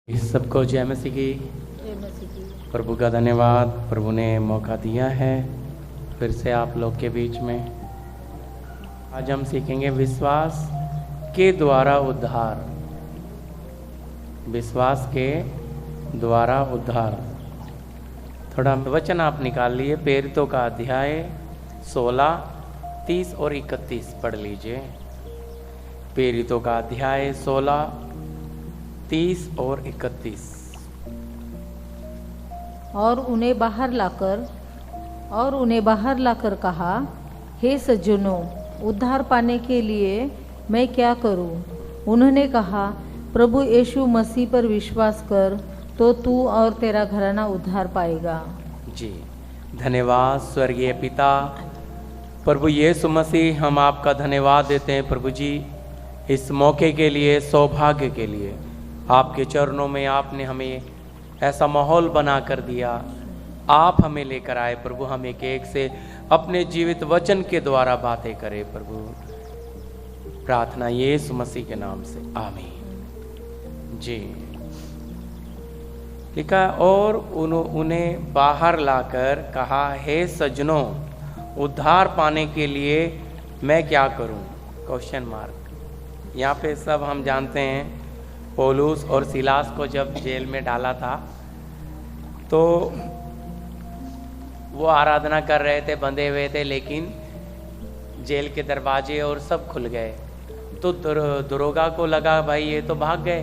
इस सबको जय मसीह की। जय मसीह की। प्रभु का धन्यवाद, प्रभु ने मौका दिया है फिर से आप लोग के बीच में। आज हम सीखेंगे विश्वास के द्वारा उद्धार। विश्वास के द्वारा उद्धार। थोड़ा वचन आप निकाल लिए, प्रेरितों का अध्याय 16, 30 और 31 पढ़ लीजिए। प्रेरितों का अध्याय 16, 30 और 31। और उन्हें बाहर लाकर कहा, हे सज्जनों, उद्धार पाने के लिए मैं क्या करूं? उन्होंने कहा, प्रभु यीशु मसीह पर विश्वास कर तो तू और तेरा घराना उद्धार पाएगा। जी धन्यवाद स्वर्गीय पिता प्रभु यीशु मसीह, हम आपका धन्यवाद देते हैं प्रभु जी, इस मौके के लिए, सौभाग्य के लिए। आपके चरणों में आपने हमें ऐसा माहौल बना कर दिया। आप हमें लेकर आए प्रभु, हम एक एक से अपने जीवित वचन के द्वारा बातें करें प्रभु। प्रार्थना यीशु मसीह के नाम से, आमीन। जी लिखा, और उन्हें बाहर लाकर कहा, हे सज्जनों, उद्धार पाने के लिए मैं क्या करूं? Question mark. यहाँ पे सब हम जानते हैं, पौलुस और सिलास को जब जेल में डाला था तो वो आराधना कर रहे थे, बंधे हुए थे, लेकिन जेल के दरवाजे और सब खुल गए। तो दरोगा को लगा भाई ये तो भाग गए,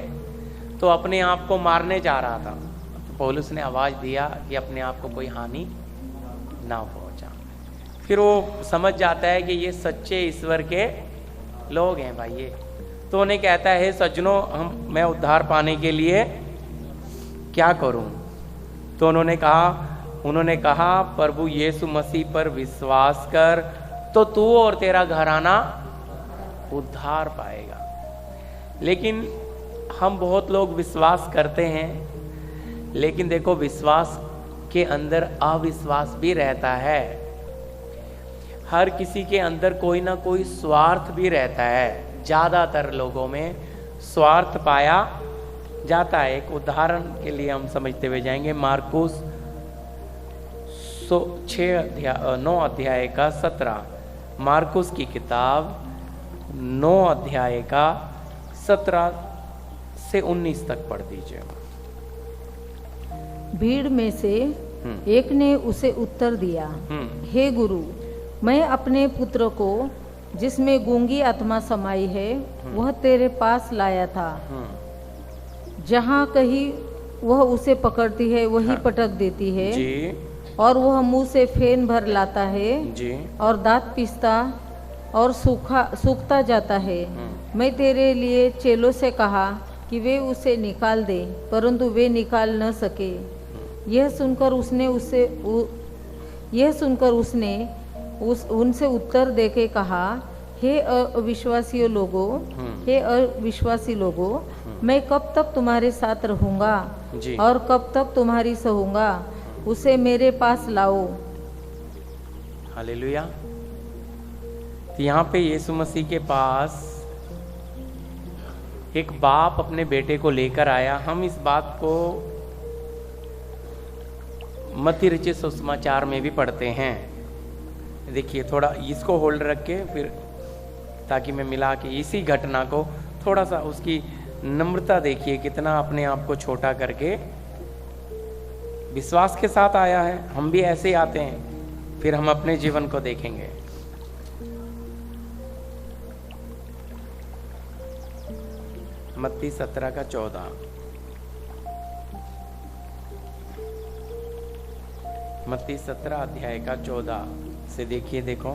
तो अपने आप को मारने जा रहा था। तो पौलुस ने आवाज़ दिया कि अपने आप को कोई हानि ना पहुंचा। फिर वो समझ जाता है कि ये सच्चे ईश्वर के लोग हैं भाई ये। तो उन्हें कहता है, हे सज्जनों, मैं उद्धार पाने के लिए क्या करूं? तो उन्होंने कहा प्रभु यीशु मसीह पर विश्वास कर तो तू और तेरा घराना उद्धार पाएगा। लेकिन हम बहुत लोग विश्वास करते हैं, लेकिन देखो विश्वास के अंदर अविश्वास भी रहता है। हर किसी के अंदर कोई ना कोई स्वार्थ भी रहता है। ज़्यादातर लोगों में स्वार्थ पाया जाता है। एक उदाहरण के लिए हम समझते हुए जाएंगे, मार्कुस 9 अध्याय का 17। मार्कुस की किताब 9 अध्याय का 17 से 19 तक पढ़ दीजिए। भीड़ में से एक ने उसे उत्तर दिया, हे गुरु, मैं अपने पुत्र को, जिसमें गूंगी आत्मा समाई है, वह तेरे पास लाया था। जहाँ कहीं वह उसे पकड़ती है वही पटक देती है जी। और वह मुंह से फेन भर लाता है जी। और दांत पीसता और सूखता जाता है। मैं तेरे लिए चेलों से कहा कि वे उसे निकाल दे, परंतु वे निकाल न सके। यह सुनकर उसने उनसे उत्तर देके कहा, हे अविश्वासी लोगों, मैं कब तक तुम्हारे साथ रहूंगा और कब तक तुम्हारी सहूंगा? उसे मेरे पास लाओ। हालेलुया। तो यहाँ पे यीशु मसीह के पास एक बाप अपने बेटे को लेकर आया। हम इस बात को मत्ती रचित सुसमाचार में भी पढ़ते हैं। देखिए, थोड़ा इसको होल्ड रख के फिर, ताकि मैं मिला के इसी घटना को थोड़ा सा उसकी नम्रता देखिए, कितना अपने आप को छोटा करके विश्वास के साथ आया है। हम भी ऐसे ही आते हैं, फिर हम अपने जीवन को देखेंगे। मत्ती 17 का 14। मत्ती 17 अध्याय का 14 से देखिए। देखो,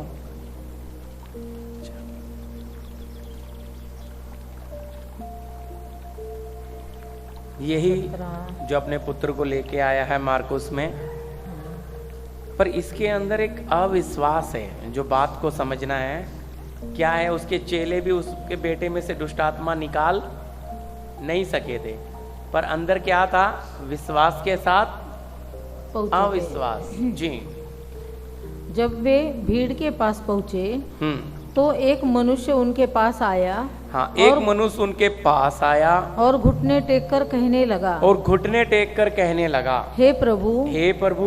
यही जो अपने पुत्र को लेके आया है मार्कुस में, पर इसके अंदर एक अविश्वास है। जो बात को समझना है क्या है, उसके चेले भी उसके बेटे में से दुष्ट आत्मा निकाल नहीं सके थे, पर अंदर क्या था? विश्वास के साथ अविश्वास। जी। जब वे भीड़ के पास पहुंचे तो एक मनुष्य उनके पास आया हाँ, एक मनुष्य उनके पास आया और घुटने टेक कर कहने लगा, और घुटने टेक कर कहने लगा, हे प्रभु, हे प्रभु,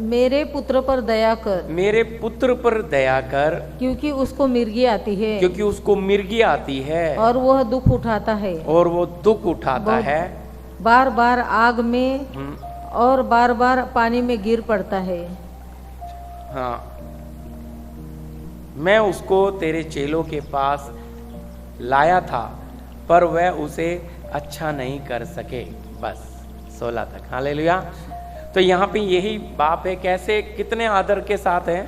मेरे पुत्र पर दया कर, मेरे पुत्र पर दया कर, क्योंकि उसको मिर्गी आती है, क्योंकि उसको मिर्गी आती है, और वह दुख उठाता है, और वो दुख उठाता है, बार बार आग में और बार बार पानी में गिर पड़ता है। हाँ, मैं उसको तेरे चेलों के पास लाया था, पर वह उसे अच्छा नहीं कर सके। बस 16 तक। हालेलुया। तो यहाँ पे यही बाप है, कैसे कितने आदर के साथ है।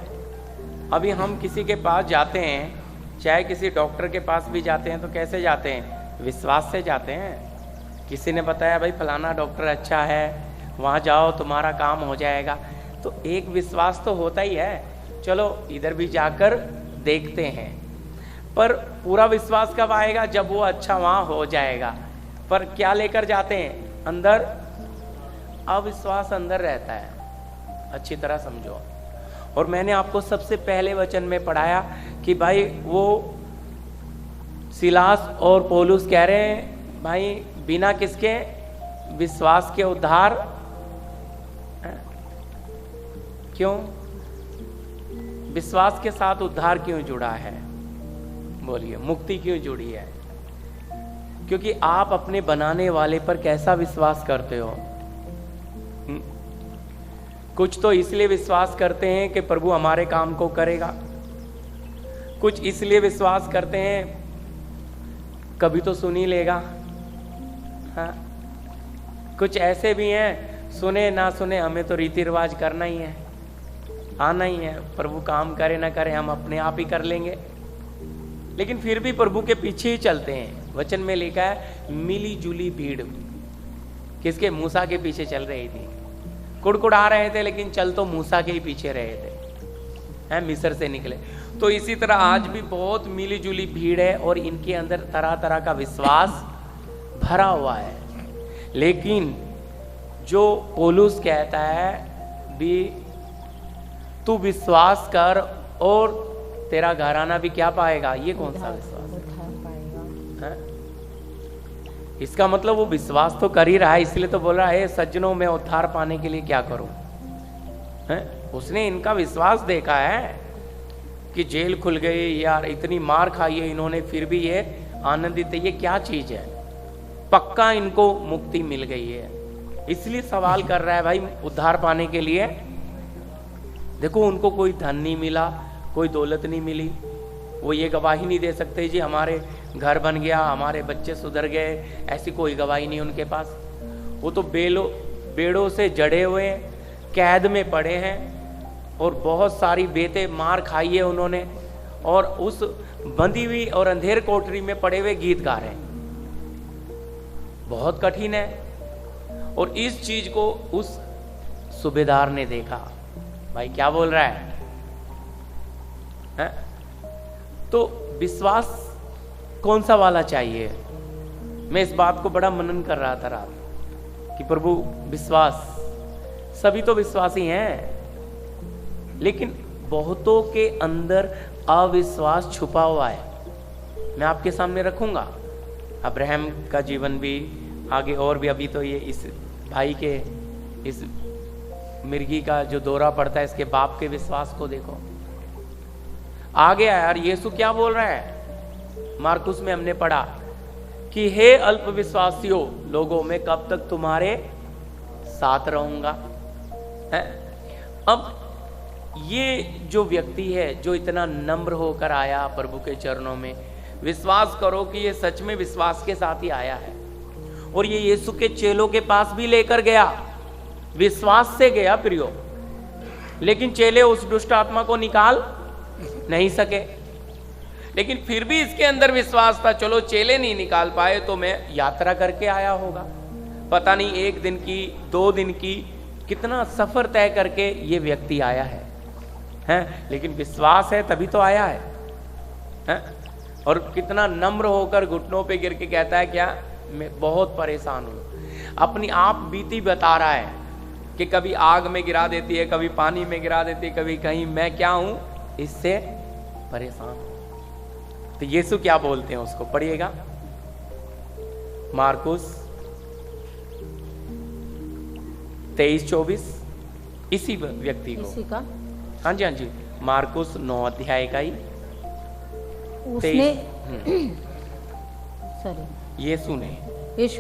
अभी हम किसी के पास जाते हैं, चाहे किसी डॉक्टर के पास भी जाते हैं, तो कैसे जाते हैं? विश्वास से जाते हैं। किसी ने बताया भाई फलाना डॉक्टर अच्छा है, वहाँ जाओ तुम्हारा काम हो जाएगा, तो एक विश्वास तो होता ही है, चलो इधर भी जाकर देखते हैं। पर पूरा विश्वास कब आएगा? जब वो अच्छा वहाँ हो जाएगा। पर क्या लेकर जाते हैं? अंदर अविश्वास अंदर रहता है, अच्छी तरह समझो। और मैंने आपको सबसे पहले वचन में पढ़ाया कि भाई वो सिलास और पौलुस कह रहे हैं भाई बिना किसके? विश्वास के उद्धार। क्यों? विश्वास के साथ उद्धार क्यों जुड़ा है? बोलिए, मुक्ति क्यों जुड़ी है? क्योंकि आप अपने बनाने वाले पर कैसा विश्वास करते हो। कुछ तो इसलिए विश्वास करते हैं कि प्रभु हमारे काम को करेगा, कुछ इसलिए विश्वास करते हैं कभी तो सुन ही लेगा। हाँ, कुछ ऐसे भी हैं सुने ना सुने हमें तो रीति रिवाज करना ही है, आना ही है, प्रभु काम करे ना करे हम अपने आप ही कर लेंगे। लेकिन फिर भी प्रभु के पीछे ही चलते हैं। वचन में लिखा है मिली जुली भीड़ किसके? मूसा के पीछे चल रही थी। कुड़कुड़ा रहे थे लेकिन चल तो मूसा के ही पीछे रहे थे, हैं, मिस्र से निकले। तो इसी तरह आज भी बहुत मिली जुली भीड़ है और इनके अंदर तरह तरह का विश्वास भरा हुआ है। लेकिन जो पौलुस कहता है भी तू विश्वास कर और तेरा घराना भी क्या पाएगा, ये कौन सा विश्वास है? इसका मतलब वो विश्वास तो कर ही रहा है, इसलिए तो बोल रहा है सज्जनों में उद्धार पाने के लिए क्या करूं। उसने इनका विश्वास देखा है कि जेल खुल गई यार, इतनी मार खाई है इन्होंने, फिर भी ये आनंदित है। ये क्या चीज है? पक्का इनको मुक्ति मिल गई है, इसलिए सवाल कर रहा है भाई उद्धार पाने के लिए। देखो उनको कोई धन नहीं मिला, कोई दौलत नहीं मिली, वो ये गवाही नहीं दे सकते जी हमारे घर बन गया, हमारे बच्चे सुधर गए, ऐसी कोई गवाही नहीं उनके पास। वो तो बेड़ों से जड़े हुए कैद में पड़े हैं और बहुत सारी बेते मार खाई है उन्होंने, और उस बंदी हुई और अंधेर कोठरी में पड़े हुए गीत गा रहे हैं। बहुत कठिन है। और इस चीज को उस सूबेदार ने देखा। भाई क्या बोल रहा है? तो विश्वास कौन सा वाला चाहिए? मैं इस बात को बड़ा मनन कर रहा था रात कि प्रभु विश्वास, सभी तो विश्वासी हैं, लेकिन बहुतों के अंदर अविश्वास छुपा हुआ है। मैं आपके सामने रखूंगा अब्राहम का जीवन भी, आगे और भी। अभी तो ये इस भाई के इस मिर्गी का जो दौरा पड़ता है, इसके बाप के विश्वास को देखो। आगे यार यीशु क्या बोल रहा है? मार्कुस में हमने पढ़ा कि हे अल्प विश्वासियों लोगों, मैं कब तक तुम्हारे साथ रहूंगा। अब ये जो व्यक्ति है जो इतना नम्र होकर आया प्रभु के चरणों में, विश्वास करो कि ये सच में विश्वास के साथ ही आया है। और ये यीशु के चेलों के पास भी लेकर गया, विश्वास से गया प्रियो। लेकिन चेले उस दुष्ट आत्मा को निकाल नहीं सके। लेकिन फिर भी इसके अंदर विश्वास था, चलो चेले नहीं निकाल पाए तो मैं यात्रा करके आया होगा। पता नहीं 1 दिन की 2 दिन की कितना सफर तय करके ये व्यक्ति आया है, लेकिन विश्वास है तभी तो आया है। और कितना नम्र होकर घुटनों पे गिर के कहता है क्या, मैं बहुत परेशान हूं। अपनी आप बीती बता रहा है कि कभी आग में गिरा देती है, कभी पानी में गिरा देती है, कभी कहीं, मैं क्या हूं, इससे परेशान हूं। तो यीशु क्या बोलते हैं उसको, पढ़िएगा मार्कुस 23-24, इसी व्यक्ति को, इसी का, हाँ जी हाँ जी, मार्कुस 9 अध्याय का ही उसने सॉरी यीशु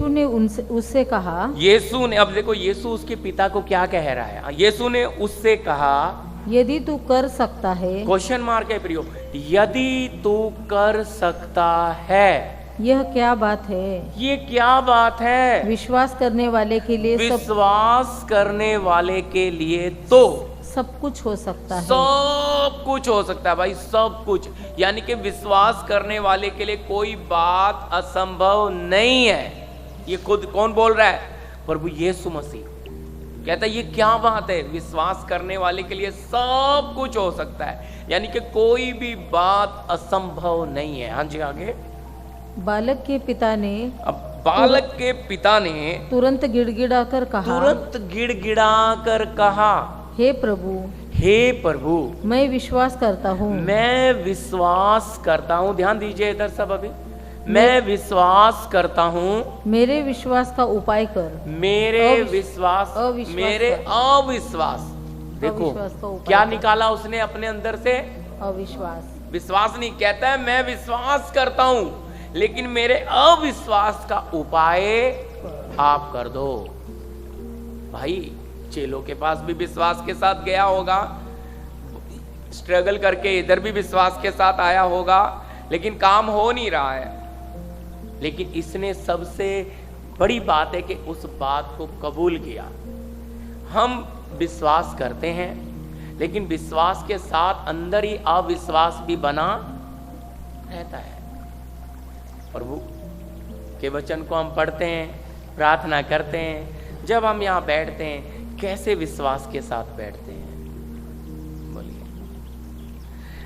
ने उससे कहा, यीशु ने, अब देखो यीशु उसके पिता को क्या कह रहा है, यीशु ने उससे कहा यदि तू कर सकता है, क्वेश्चन मार्क है प्रियो, यदि तू कर सकता है, यह क्या बात है, ये क्या बात है, विश्वास करने वाले के लिए विश्वास करने वाले के लिए तो सब कुछ हो सकता है, सब कुछ हो सकता है भाई, सब कुछ, यानी कि विश्वास करने वाले के लिए कोई बात असंभव नहीं है। ये खुद कौन बोल रहा है, प्रभु यीशु मसीह कहता है ये क्या बात है, विश्वास करने वाले के लिए सब कुछ हो सकता है, यानी कि कोई भी बात असंभव नहीं है। हाँ जी आगे, बालक के पिता ने, अब बालक के पिता ने तुरंत गिड़गिड़ाकर कहा, तुरंत गिड़गिड़ाकर कहा, हे प्रभु, हे प्रभु, मैं विश्वास करता हूँ, मैं विश्वास करता हूँ, ध्यान दीजिए इधर सब, अभी मैं विश्वास करता हूँ, मेरे विश्वास का उपाय कर, मेरे अविश्वास, देखो क्या निकाला उसने अपने अंदर से, अविश्वास, विश्वास नहीं, कहता है मैं विश्वास करता हूँ लेकिन मेरे अविश्वास का उपाय आप कर दो। भाई चेलों के पास भी विश्वास के साथ गया होगा, स्ट्रगल करके इधर भी विश्वास के साथ आया होगा, लेकिन काम हो नहीं रहा है। लेकिन इसने सबसे बड़ी बात है कि उस बात को कबूल किया। हम विश्वास करते हैं लेकिन विश्वास के साथ अंदर ही अविश्वास भी बना रहता है। प्रभु के वचन को हम पढ़ते हैं, प्रार्थना करते हैं, जब हम यहाँ बैठते हैं कैसे विश्वास के साथ बैठते हैं, बोलिए।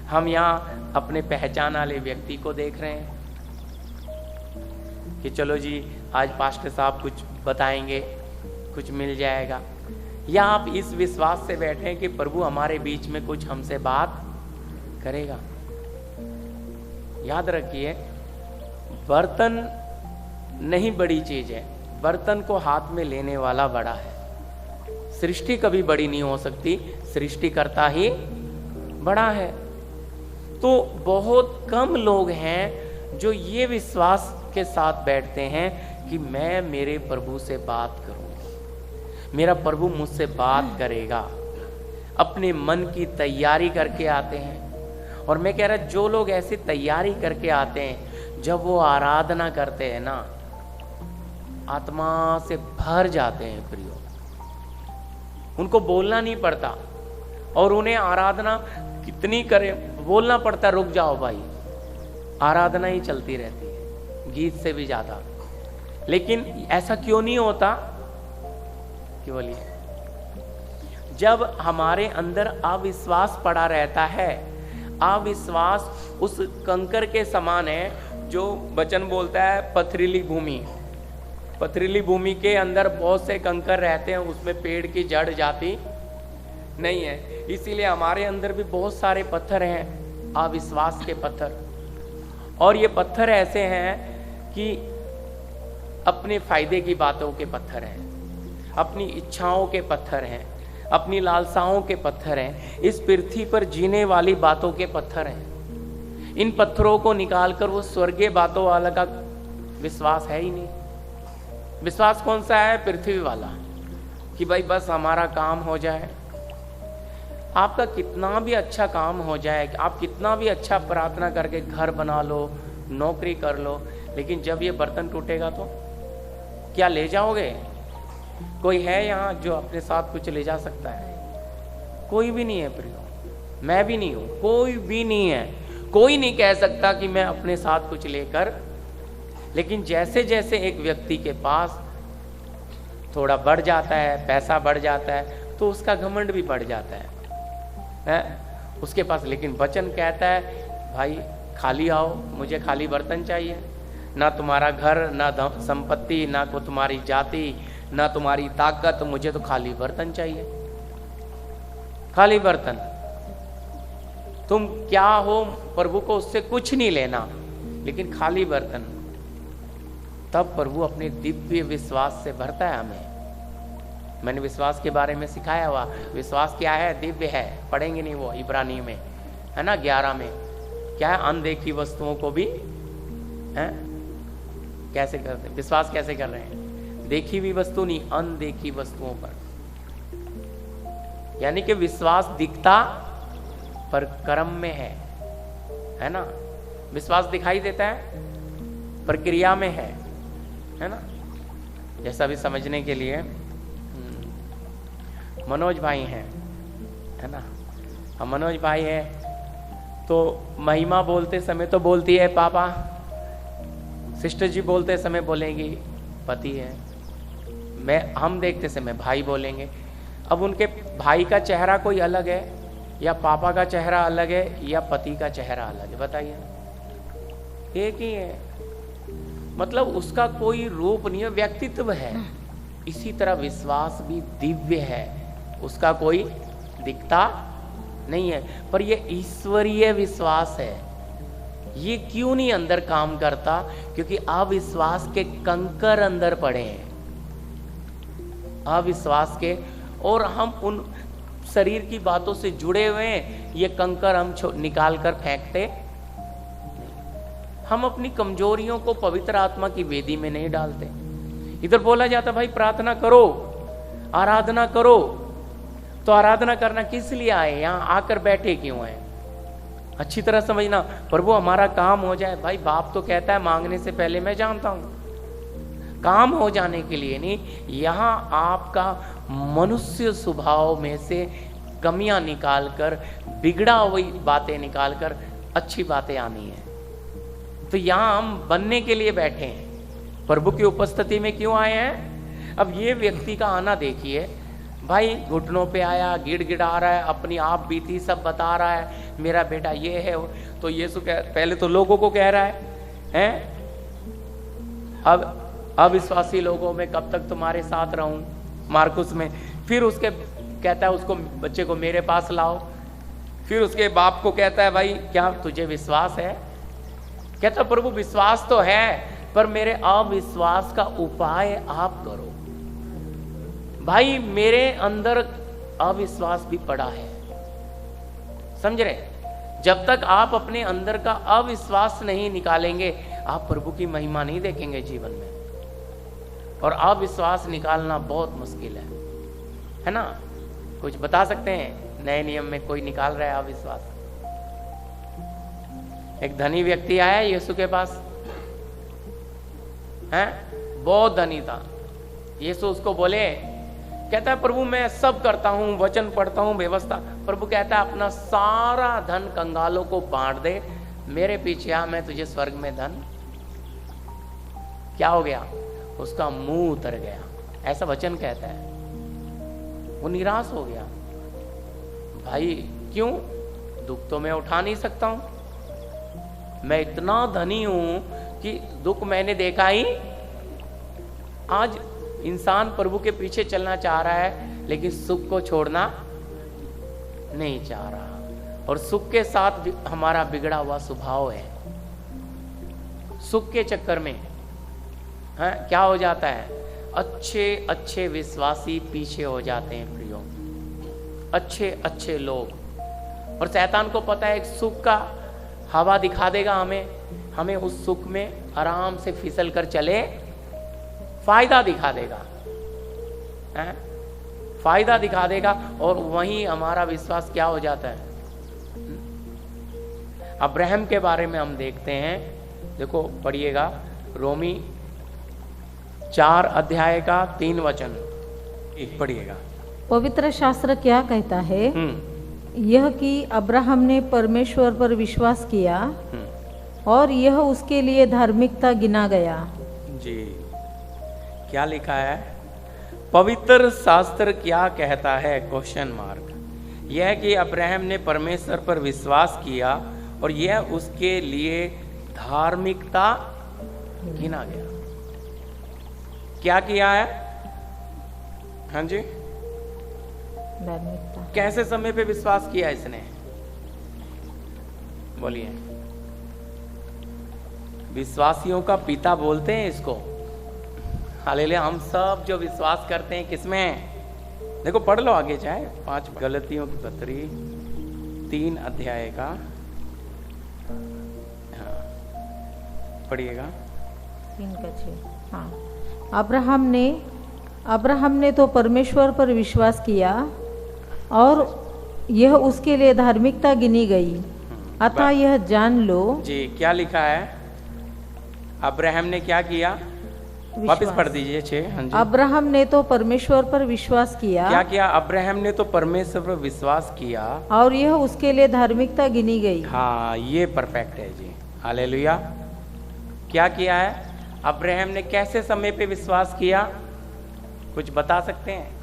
हम यहाँ अपने पहचान वाले व्यक्ति को देख रहे हैं कि चलो जी आज पास्टर साहब कुछ बताएंगे, कुछ मिल जाएगा, या आप इस विश्वास से बैठे हैं कि प्रभु हमारे बीच में कुछ हमसे बात करेगा। याद रखिए, बर्तन नहीं बड़ी चीज है, बर्तन को हाथ में लेने वाला बड़ा है। सृष्टि कभी बड़ी नहीं हो सकती, सृष्टिकर्ता ही बड़ा है। तो बहुत कम लोग हैं जो ये विश्वास के साथ बैठते हैं कि मैं मेरे प्रभु से बात करूंगा, मेरा प्रभु मुझसे बात करेगा, अपने मन की तैयारी करके आते हैं। और मैं कह रहा जो लोग ऐसी तैयारी करके आते हैं, जब वो आराधना करते हैं ना, आत्मा से भर जाते हैं प्रियो, उनको बोलना नहीं पड़ता, और उन्हें आराधना कितनी करे बोलना पड़ता, रुक जाओ भाई, आराधना ही चलती रहती है गीत से भी ज्यादा। लेकिन ऐसा क्यों नहीं होता कि बोलिए, जब हमारे अंदर अविश्वास पड़ा रहता है, अविश्वास उस कंकर के समान है जो वचन बोलता है पथरीली भूमि, पथरीली भूमि के अंदर बहुत से कंकर रहते हैं, उसमें पेड़ की जड़ जाती नहीं है। इसीलिए हमारे अंदर भी बहुत सारे पत्थर हैं, अविश्वास के पत्थर। और ये पत्थर ऐसे हैं कि अपने फायदे की बातों के पत्थर हैं, अपनी इच्छाओं के पत्थर हैं, अपनी लालसाओं के पत्थर हैं, इस पृथ्वी पर जीने वाली बातों के पत्थर हैं। इन पत्थरों को निकालकर वो स्वर्गीय बातों वाला का विश्वास है ही नहीं। विश्वास कौन सा है? पृथ्वी वाला, कि भाई बस हमारा काम हो जाए। आपका कितना भी अच्छा काम हो जाए, आप कितना भी अच्छा प्रार्थना करके घर बना लो, नौकरी कर लो, लेकिन जब ये बर्तन टूटेगा तो क्या ले जाओगे? कोई है यहाँ जो अपने साथ कुछ ले जा सकता है? कोई भी नहीं है प्रियो, मैं भी नहीं हूँ, कोई भी नहीं है। कोई नहीं कह सकता कि मैं अपने साथ कुछ लेकर, लेकिन जैसे जैसे एक व्यक्ति के पास थोड़ा बढ़ जाता है, पैसा बढ़ जाता है, तो उसका घमंड भी बढ़ जाता है उसके पास। लेकिन वचन कहता है भाई खाली आओ, मुझे खाली बर्तन चाहिए, ना तुम्हारा घर, ना संपत्ति, ना को तुम्हारी जाति, ना तुम्हारी ताकत, मुझे तो खाली बर्तन चाहिए, खाली बर्तन। तुम क्या हो प्रभु को उससे कुछ नहीं लेना, लेकिन खाली बर्तन, तब प्रभु अपने दिव्य विश्वास से भरता है हमें। मैंने विश्वास के बारे में सिखाया हुआ, विश्वास क्या है? दिव्य है। पढ़ेंगे नहीं वो इब्रानी में, है ना, 11 में क्या है? अनदेखी वस्तुओं को भी है कैसे करते, विश्वास कैसे कर रहे हैं? देखी हुई वस्तु नहीं, अनदेखी वस्तुओं पर। यानी कि विश्वास दिखता पर कर्म में है ना। विश्वास दिखाई देता है पर क्रिया में है ना। जैसा भी समझने के लिए मनोज भाई हैं, है ना। हम मनोज भाई है तो महिमा बोलते समय तो बोलती है पापा, सिस्टर जी बोलते समय बोलेंगी पति है, हम देखते समय भाई बोलेंगे। अब उनके भाई का चेहरा कोई अलग है या पापा का चेहरा अलग है या पति का चेहरा अलग है? बताइए, एक ही है। मतलब उसका कोई रूप नहीं है, व्यक्तित्व है। इसी तरह विश्वास भी दिव्य है, उसका कोई दिखता नहीं है, पर ये ईश्वरीय विश्वास है। ये क्यों नहीं अंदर काम करता? क्योंकि अविश्वास के कंकर अंदर पड़े हैं, अविश्वास के, और हम उन शरीर की बातों से जुड़े हुए हैं। ये कंकर हम निकाल कर फेंकते नहीं। हम अपनी कमजोरियों को पवित्र आत्मा की वेदी में नहीं डालते। इधर बोला जाता भाई प्रार्थना करो, आराधना करो, तो आराधना करना किस लिए आए? यहाँ आकर बैठे क्यों हैं? अच्छी तरह समझना, प्रभु हमारा काम हो जाए। भाई बाप तो कहता है मांगने से पहले, मैं जानता हूं, काम हो जाने के लिए नहीं। यहाँ आपका मनुष्य स्वभाव में से कमियां निकालकर, बिगड़ा हुई बातें निकालकर अच्छी बातें आनी है। तो यहाँ हम बनने के लिए बैठे हैं, प्रभु की उपस्थिति में क्यों आए हैं? अब ये व्यक्ति का आना देखिए भाई, घुटनों पे आया, गिड़गिड़ा रहा है, अपनी आप बीती सब बता रहा है, मेरा बेटा ये है। तो यीशु पहले तो लोगों को कह रहा है अब अविश्वासी लोगों में कब तक तुम्हारे साथ रहूं, मार्कुस में। फिर उसके कहता है उसको, बच्चे को मेरे पास लाओ। फिर उसके बाप को कहता है भाई क्या तुझे विश्वास है? कहता प्रभु विश्वास तो है, पर मेरे अविश्वास का उपाय आप करो। भाई मेरे अंदर अविश्वास भी पड़ा है, समझ रहे? जब तक आप अपने अंदर का अविश्वास नहीं निकालेंगे, आप प्रभु की महिमा नहीं देखेंगे जीवन में। और अविश्वास निकालना बहुत मुश्किल है ना। कुछ बता सकते हैं नए नियम में कोई निकाल रहा है अविश्वास? एक धनी व्यक्ति आया यीशु के पास, है बहुत धनी था। यीशु उसको बोले, कहता है प्रभु मैं सब करता हूं, वचन पढ़ता हूं, व्यवस्था। प्रभु कहता है अपना सारा धन कंगालों को बांट दे, मेरे पीछे आ, मैं तुझे स्वर्ग में धन। क्या हो गया? उसका मुंह उतर गया, ऐसा वचन कहता है। वो निराश हो गया। भाई क्यों? दुख तो मैं उठा नहीं सकता हूं, मैं इतना धनी हूं कि दुख मैंने देखा ही। आज इंसान प्रभु के पीछे चलना चाह रहा है, लेकिन सुख को छोड़ना नहीं चाह रहा। और सुख के साथ हमारा बिगड़ा हुआ स्वभाव है। सुख के चक्कर में क्या हो जाता है? अच्छे अच्छे विश्वासी पीछे हो जाते हैं प्रियो, अच्छे अच्छे लोग। और शैतान को पता है एक सुख का हवा दिखा देगा हमें उस सुख में आराम से फिसल कर चले, फायदा दिखा देगा, फायदा दिखा देगा। और वहीं हमारा विश्वास क्या हो जाता है? अब्राहम के बारे में हम देखते हैं, देखो पढ़िएगा रोमी 4 अध्याय का 3 वचन पढ़िएगा। पवित्र शास्त्र क्या कहता है? यह कि अब्राहम ने परमेश्वर पर विश्वास किया और यह उसके लिए धार्मिकता गिना गया। जी, क्या लिखा है? पवित्र शास्त्र क्या कहता है? Question mark. यह कि अब्राहम ने परमेश्वर पर विश्वास किया और यह उसके लिए धार्मिकता गिना गया। क्या किया है? हाँ जी, धार्मिकता। कैसे समय पे विश्वास किया इसने? बोलिए। विश्वासियों का पिता बोलते हैं इसको। हालेलुया। हम सब जो विश्वास करते हैं किसमें है? देखो पढ़ लो आगे चाहे 5 गलतियों की पत्री 3 अध्याय का, हाँ पढ़िएगा 3 का 6। हाँ, अब्राहम ने तो परमेश्वर पर विश्वास किया और यह उसके लिए धार्मिकता गिनी गई। अतः यह जान लो। जी, क्या लिखा है? अब्राहम ने क्या किया? वापस पढ़ दीजिए 6। हाँ जी। अब्राहम ने तो परमेश्वर पर विश्वास किया। क्या किया? अब्राहम ने तो परमेश्वर पर विश्वास किया और यह उसके लिए धार्मिकता गिनी गई। हाँ, ये परफेक्ट है जी। हालेलुया। क्या किया है? अब्राहम ने कैसे समय पे विश्वास किया? कुछ बता सकते हैं?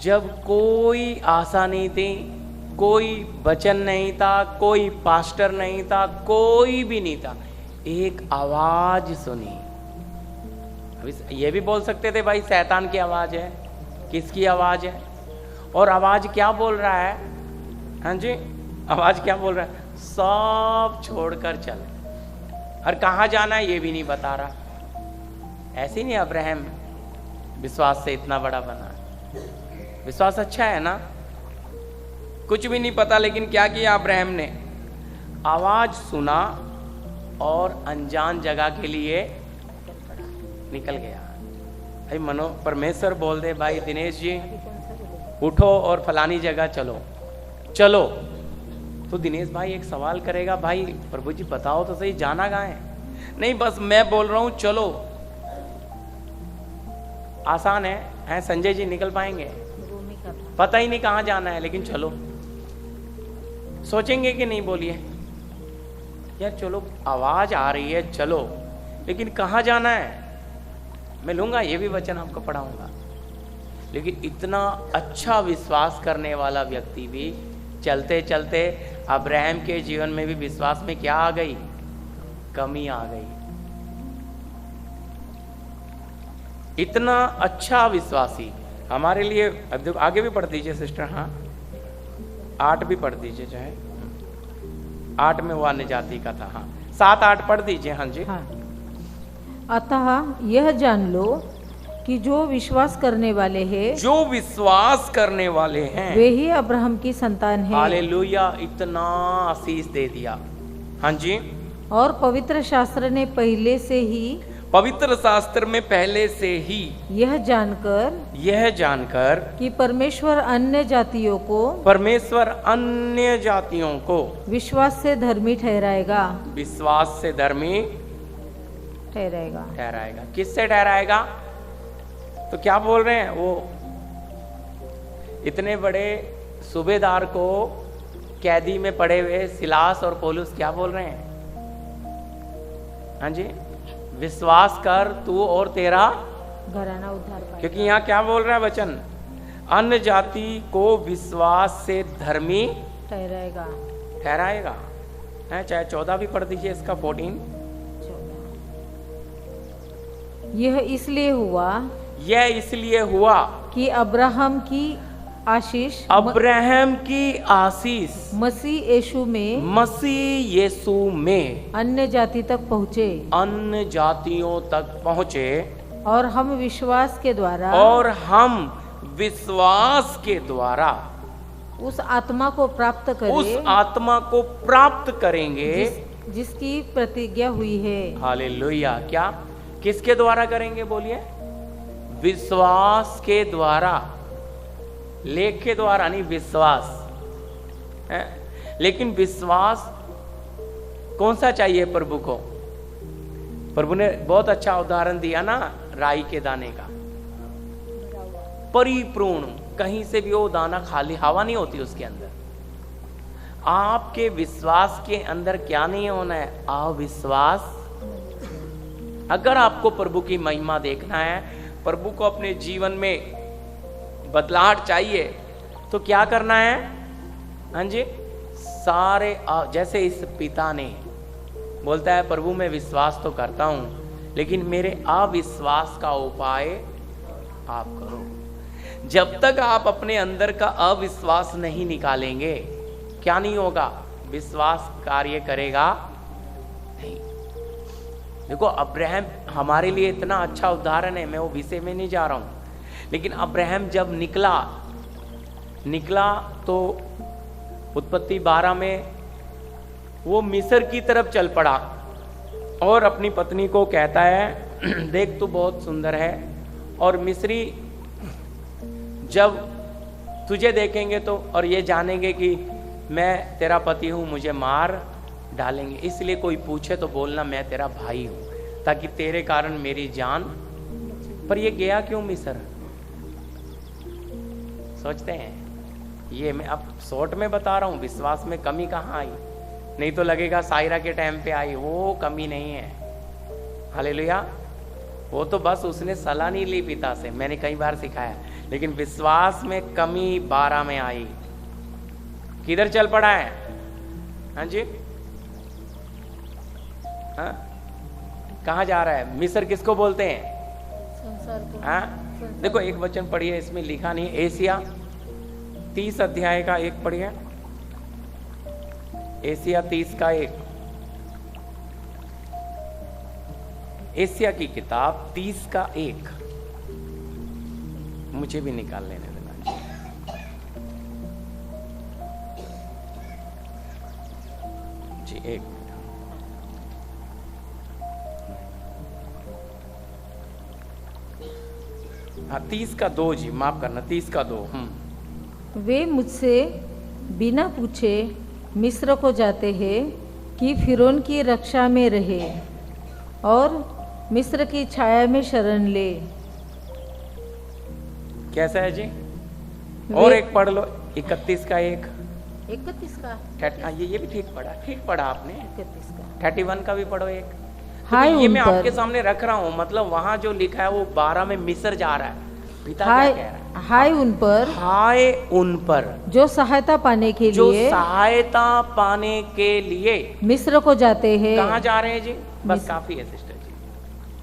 जब कोई आशा नहीं थी, कोई वचन नहीं था, कोई पास्टर नहीं था, कोई भी नहीं था, एक आवाज सुनी। अभी ये भी बोल सकते थे भाई शैतान की आवाज है। किसकी आवाज है? और आवाज क्या बोल रहा है? हाँ जी, आवाज क्या बोल रहा है? सब छोड़कर चल। और कहाँ जाना है ये भी नहीं बता रहा। ऐसे नहीं अब्राहम विश्वास से इतना बड़ा बना। विश्वास अच्छा है ना? कुछ भी नहीं पता, लेकिन क्या किया अब्राहम ने? आवाज सुना और अनजान जगह के लिए निकल गया। भाई मनो परमेश्वर बोल दे भाई दिनेश जी उठो और फलानी जगह चलो, चलो, तो दिनेश भाई एक सवाल करेगा, भाई प्रभु जी बताओ तो सही जाना कहाँ है? नहीं, बस मैं बोल रहा हूं चलो। आसान है संजय जी निकल पाएंगे? पता ही नहीं कहाँ जाना है, लेकिन चलो। सोचेंगे कि नहीं? बोलिए यार, चलो आवाज आ रही है चलो, लेकिन कहाँ जाना है? मैं लूंगा, ये भी वचन आपको पढ़ाऊंगा। लेकिन इतना अच्छा विश्वास करने वाला व्यक्ति भी चलते चलते अब्राहम के जीवन में भी विश्वास में क्या आ गई? कमी आ गई। इतना अच्छा विश्वासी हमारे लिए। अब देखो आगे भी पढ़ दीजिए सिस्टर। हाँ 8 भी पढ़ दीजिए चाहे। 8 में वो अन्य जाति का था। हाँ 7-8 पढ़ दीजिए। हाँ जी। हाँ। अतः यह जान लो कि जो विश्वास करने वाले हैं, जो विश्वास करने वाले हैं वे ही अब्राहम की संतान है। हालेलुया। इतना आशीष दे दिया। हाँ जी। और पवित्र शास्त्र ने पहले से ही, पवित्र शास्त्र में पहले से ही यह जानकर कि परमेश्वर अन्य जातियों को विश्वास से धर्मी ठहराएगा। विश्वास से धर्मी ठहराएगा। किससे ठहराएगा? तो क्या बोल रहे हैं? वो इतने बड़े सूबेदार को कैदी में पड़े हुए सिलास और पौलुस क्या बोल रहे हैं? हाँ जी, विश्वास कर तू और तेरा घराना उद्धार पाएगा। क्योंकि यहाँ क्या बोल रहा है वचन? अन्य जाति को विश्वास से धर्मी ठहराएगा। चाहे 14 भी पढ़ दीजिए इसका 14। यह इसलिए हुआ कि अब्राहम की आशीष मसीह यीशु में अन्य जाति तक पहुँचे, अन्य जातियों तक पहुँचे। और हम विश्वास के द्वारा उस आत्मा को प्राप्त करेंगे जिसकी प्रतिज्ञा हुई है। हालेलुया। क्या? किसके द्वारा करेंगे? बोलिए। विश्वास के द्वारा। लेख के द्वारा नहीं, विश्वास है। लेकिन विश्वास कौन सा चाहिए प्रभु को? प्रभु ने बहुत अच्छा उदाहरण दिया ना राई के दाने का। परिपूर्ण, कहीं से भी वो दाना खाली, हवा नहीं होती उसके अंदर। आपके विश्वास के अंदर क्या नहीं होना है? अविश्वास। अगर आपको प्रभु की महिमा देखना है, प्रभु को अपने जीवन में बदलाहट चाहिए, तो क्या करना है? हाँ जी, सारे जैसे इस पिता ने बोलता है प्रभु मैं विश्वास तो करता हूं, लेकिन मेरे अविश्वास का उपाय आप करो। जब तक आप अपने अंदर का अविश्वास नहीं निकालेंगे, क्या नहीं होगा? विश्वास कार्य करेगा देखो अब्राहम हमारे लिए इतना अच्छा उदाहरण है, मैं वो विषय में नहीं जा रहा हूँ, लेकिन अब्राहम जब निकला तो उत्पत्ति 12 में वो मिस्र की तरफ चल पड़ा और अपनी पत्नी को कहता है देख तू बहुत सुंदर है, और मिस्री जब तुझे देखेंगे तो और ये जानेंगे कि मैं तेरा पति हूँ, मुझे मार डालेंगे, इसलिए कोई पूछे तो बोलना मैं तेरा भाई हूँ, ताकि तेरे कारण मेरी जान। पर ये गया क्यों मिस्र? सोचते हैं ये मैं अब शॉर्ट में बता रहा हूँ, विश्वास में कमी कहाँ आई? नहीं तो लगेगा सायरा के टाइम पे आई, वो कमी नहीं है। हालेलुया। वो तो बस उसने सलाह नहीं ली पिता से, मैंने कई बार सिखाया, लेकिन विश्वास में कमी 12 में आई। किधर चल पड़ा है? हाँ जी, हाँ कहाँ जा रहा है? मिस्र किसको बोलते हैं? संसार को। हाँ देखो एक वचन पढ़िए, इसमें लिखा नहीं, एशिया 30 अध्याय का 1 पढ़िए, एशिया 30 का 1, एशिया की किताब 30 का 1, मुझे भी निकाल लेने देना जी। 1 हाँ 30 का 2 जी, माफ करना 30 का 2। वे मुझसे बिना पूछे मिस्र को जाते हैं कि फिरौन की रक्षा में रहे और मिस्र की छाया में शरण ले। कैसा है जी? और एक पढ़ लो 31 का 1। 31 का ये भी ठीक पढ़ा आपने। 31 का 31 का भी पढ़ो एक। हाय तो ये मैं उन पर। आपके सामने रख रहा हूँ, मतलब वहां जो लिखा है वो 12 में मिस्र जा रहा है। पिता क्या कह रहा है? हाय उन पर, हाय उन पर जो सहायता पाने के जो लिए सहायता पाने के लिए मिस्र को जाते हैं। कहाँ जा रहे हैं जी? बस काफी है सिस्टर जी,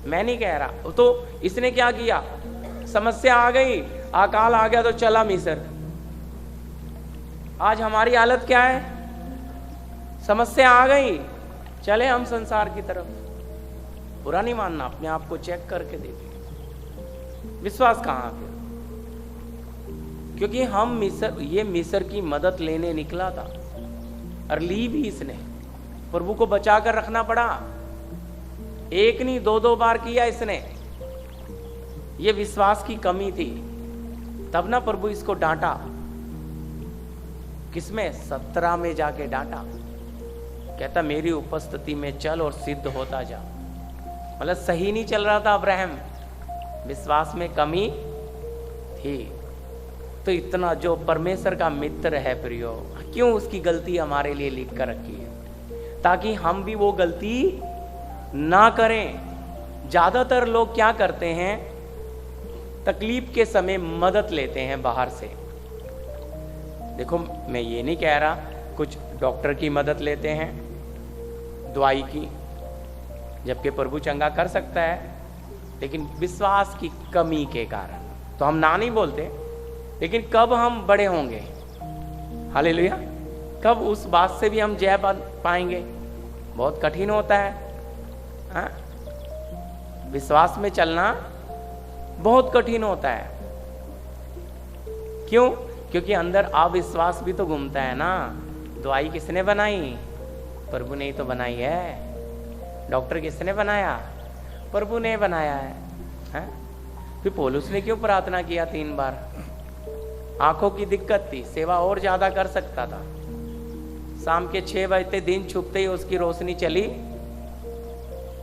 मैं नहीं कह रहा। तो इसने क्या किया? समस्या आ गई, अकाल आ गया तो चला मिस्र। आज हमारी हालत क्या है? समस्या आ गई, चले हम संसार की तरफ। बुरा नहीं मानना, अपने आप को चेक करके देखिए विश्वास कहाँ पे, क्योंकि हम मिस्र की मदद लेने निकला था और ली भी इसने। प्रभु को बचा कर रखना पड़ा, एक नहीं 2 बार किया इसने। ये विश्वास की कमी थी, तब ना प्रभु इसको डांटा। किसमें? 17 में जाके डांटा। कहता मेरी उपस्थिति में चल और सिद्ध होता जा। मतलब सही नहीं चल रहा था अब्राहम, विश्वास में कमी थी। तो इतना जो परमेश्वर का मित्र है प्रियो, क्यों उसकी गलती हमारे लिए लिख कर रखी है, ताकि हम भी वो गलती ना करें। ज्यादातर लोग क्या करते हैं? तकलीफ के समय मदद लेते हैं बाहर से। देखो मैं ये नहीं कह रहा, कुछ डॉक्टर की मदद लेते हैं, दवाई की, जबकि प्रभु चंगा कर सकता है, लेकिन विश्वास की कमी के कारण तो हम ना नहीं बोलते। लेकिन कब हम बड़े होंगे? हालेलुया। कब उस बात से भी हम जय पाएंगे? बहुत कठिन होता है। हाँ? विश्वास में चलना बहुत कठिन होता है। क्यों? क्योंकि अंदर अविश्वास भी तो घूमता है ना। दवाई किसने बनाई? प्रभु ने ही तो बनाई है। डॉक्टर किसने बनाया? प्रभु ने बनाया है। फिर पौलुस ने क्यों प्रार्थना किया 3 बार? आंखों की दिक्कत थी, सेवा और ज्यादा कर सकता था। शाम के 6 बजते दिन छुपते ही उसकी रोशनी चली।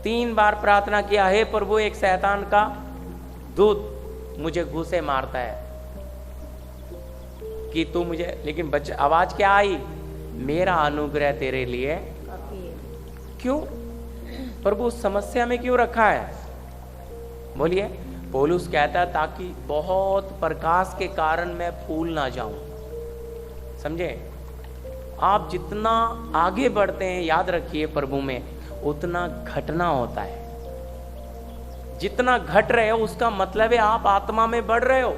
3 बार प्रार्थना किया, हे प्रभु एक शैतान का दूत मुझे घूसे मारता है कि तू मुझे, लेकिन आवाज क्या आई? मेरा अनुग्रह तेरे लिए काफी है। क्यों? प्रभु उस समस्या में क्यों रखा है? बोलिए। पौलुस कहता है ताकि बहुत प्रकाश के कारण मैं फूल ना जाऊं। समझे? आप जितना आगे बढ़ते हैं, याद रखिए प्रभु में, उतना घटना होता है। जितना घट रहे हो उसका मतलब है आप आत्मा में बढ़ रहे हो।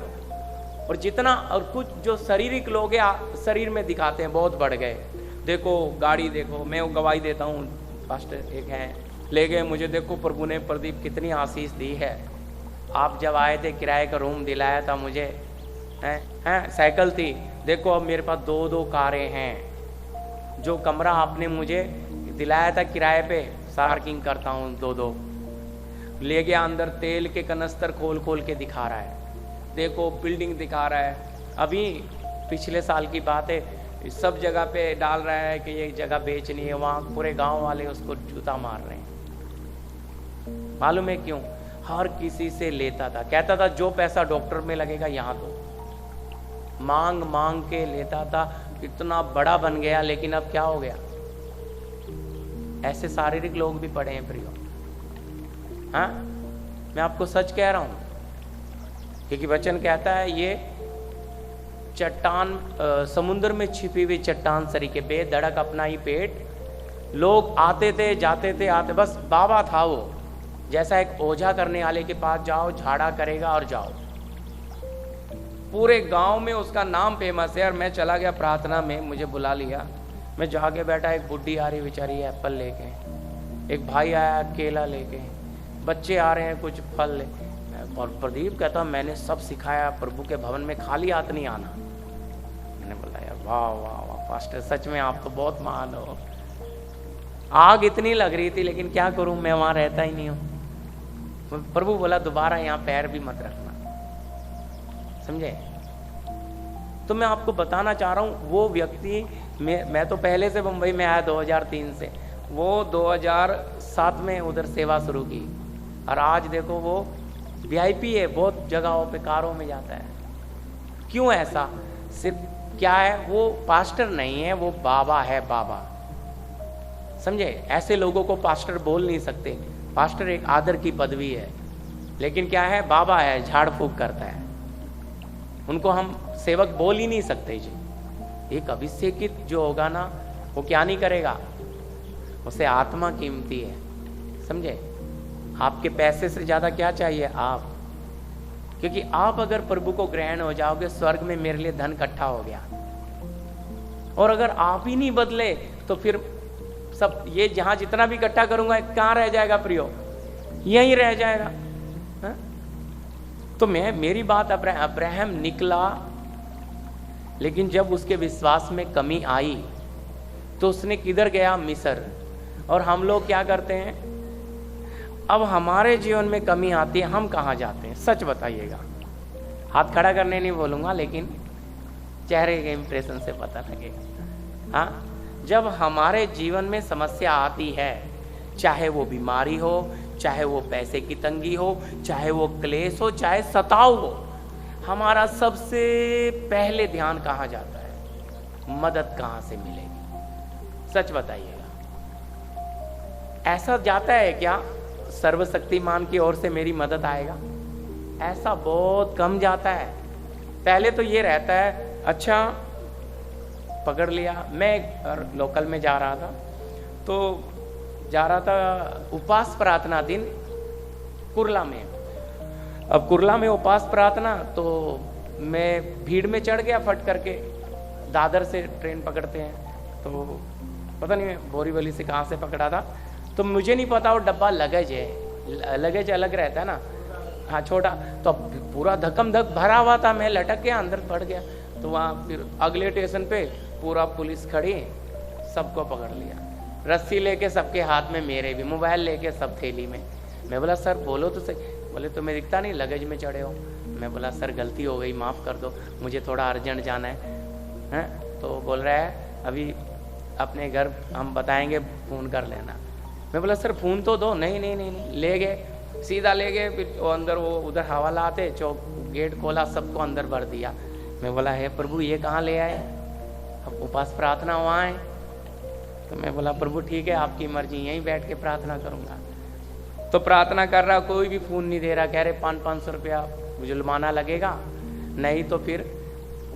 और जितना, और कुछ जो शारीरिक लोग हैं शरीर में दिखाते हैं बहुत बढ़ गए, देखो गाड़ी देखो, मैं वो गवाही देता हूँ, पास्टर एक है ले गए मुझे। देखो प्रभु ने प्रदीप कितनी आशीष दी है। आप जब आए थे किराए का रूम दिलाया था मुझे, हैं साइकिल थी। देखो अब मेरे पास 2 कारें हैं। जो कमरा आपने मुझे दिलाया था किराए पे, पार्किंग करता हूँ 2। ले गया अंदर, तेल के कनस्तर खोल खोल के दिखा रहा है। देखो बिल्डिंग दिखा रहा है। अभी पिछले साल की बात है, सब जगह पे डाल रहा है कि ये जगह बेचनी है। वहाँ पूरे गांव वाले उसको जूता मार रहे हैं। मालूम है क्यों? हर किसी से लेता था, कहता था जो पैसा डॉक्टर में लगेगा यहाँ दो। मांग मांग के लेता था, इतना बड़ा बन गया। लेकिन अब क्या हो गया? ऐसे शारीरिक लोग भी पड़े हैं प्रियो। हाँ, मैं आपको सच कह रहा हूं, क्योंकि वचन कहता है ये चट्टान, समुद्र में छिपी हुई चट्टान सरीखे, बेधड़क अपना ही पेट। लोग आते थे जाते थे, आते, बस बाबा था वो। जैसा एक ओझा करने वाले के पास जाओ, झाड़ा करेगा और जाओ। पूरे गांव में उसका नाम फेमस है। और मैं चला गया प्रार्थना में, मुझे बुला लिया। मैं जाके बैठा, एक बुढ़ी आ रही बेचारी एप्पल लेके, एक भाई आया केला लेके, बच्चे आ रहे हैं कुछ फल ले। और प्रदीप कहता मैंने सब सिखाया प्रभु के भवन में, खाली हाथ नहीं आना। मैंने बोला यार वाह वाह वाह पास्टर, सच में आप तो बहुत महान हो। आग इतनी लग रही थी, लेकिन क्या करूं, मैं वहां रहता ही नहीं हूं। प्रभु बोला दोबारा यहाँ पैर भी मत रखना, समझे? तो मैं आपको बताना चाह रहा हूं, वो व्यक्ति, मैं तो पहले से मुंबई में आया 2003 से, वो 2007 में उधर सेवा शुरू की। और आज देखो वो VIP है, बहुत जगहों पे कारों में जाता है। क्यों ऐसा? सिर्फ क्या है, वो पास्टर नहीं है, वो बाबा है, बाबा, समझे? ऐसे लोगों को पास्टर बोल नहीं सकते। पास्टर एक आदर की पदवी है, लेकिन क्या है, बाबा है, झाड़ फूक करता है। उनको हम सेवक बोल ही नहीं सकते जी। एक अभिषेकित जो होगा ना, वो क्या नहीं करेगा, उसे आत्मा कीमती है, समझे? आपके पैसे से ज्यादा क्या चाहिए? आप, क्योंकि आप अगर प्रभु को ग्रहण हो जाओगे, स्वर्ग में मेरे लिए धन इकट्ठा हो गया। और अगर आप ही नहीं बदले तो फिर सब ये जहां जितना भी इकट्ठा करूंगा कहां रह जाएगा प्रियो? यहीं रह जाएगा। हा? तो मेरी बात, अब्राहम निकला, लेकिन जब उसके विश्वास में कमी आई तो उसने किधर गया? मिस्र। और हम लोग क्या करते हैं? अब हमारे जीवन में कमी आती है, हम कहाँ जाते हैं? सच बताइएगा। हाथ खड़ा करने नहीं बोलूँगा, लेकिन चेहरे के इंप्रेशन से पता लगेगा। हाँ, जब हमारे जीवन में समस्या आती है, चाहे वो बीमारी हो, चाहे वो पैसे की तंगी हो, चाहे वो क्लेश हो, चाहे सताव हो, हमारा सबसे पहले ध्यान कहाँ जाता है? मदद कहाँ से मिलेगी? सच बताइएगा। ऐसा जाता है क्या सर्वशक्तिमान की ओर से मेरी मदद आएगा? ऐसा बहुत कम जाता है। पहले तो ये रहता है, अच्छा पकड़ लिया। मैं लोकल में जा रहा था, तो जा रहा था उपवास प्रार्थना दिन कुर्ला में। अब कुर्ला में उपवास प्रार्थना, तो मैं भीड़ में चढ़ गया फट करके। दादर से ट्रेन पकड़ते हैं, तो पता नहीं बोरीवली से कहाँ से पकड़ा था, तो मुझे नहीं पता वो डब्बा लगेज है, लगेज अलग रहता है ना, हाँ छोटा। तो पूरा धक्कम धक भरा हुआ था, मैं लटक गया, अंदर पड़ गया। तो वहाँ फिर अगले स्टेशन पे पूरा पुलिस खड़ी, सबको पकड़ लिया, रस्सी लेके सबके हाथ में, मेरे भी मोबाइल लेके सब थैली में। मैं बोला सर बोलो तो सही। बोले तुम्हें दिखता नहीं लगेज में चढ़े हो? मैं बोला सर गलती हो गई, माफ़ कर दो, मुझे थोड़ा अर्जेंट जाना है। तो बोल रहा है अभी अपने घर हम बताएंगे, फ़ोन कर लेना। मैं बोला सर फ़ोन तो दो। नहीं नहीं नहीं नहीं। ले गए, सीधा ले गए। फिर वो अंदर, वो उधर हवाला आते, चौक गेट खोला, सबको अंदर भर दिया। मैं बोला हे प्रभु ये कहाँ ले आए? अब उपवास प्रार्थना वहाँ है। तो मैं बोला प्रभु ठीक है, आपकी मर्जी, यहीं बैठ के प्रार्थना करूँगा। तो प्रार्थना कर रहा, कोई भी फ़ोन नहीं दे रहा। कह रहे 500 रुपया जुर्माना लगेगा, नहीं तो फिर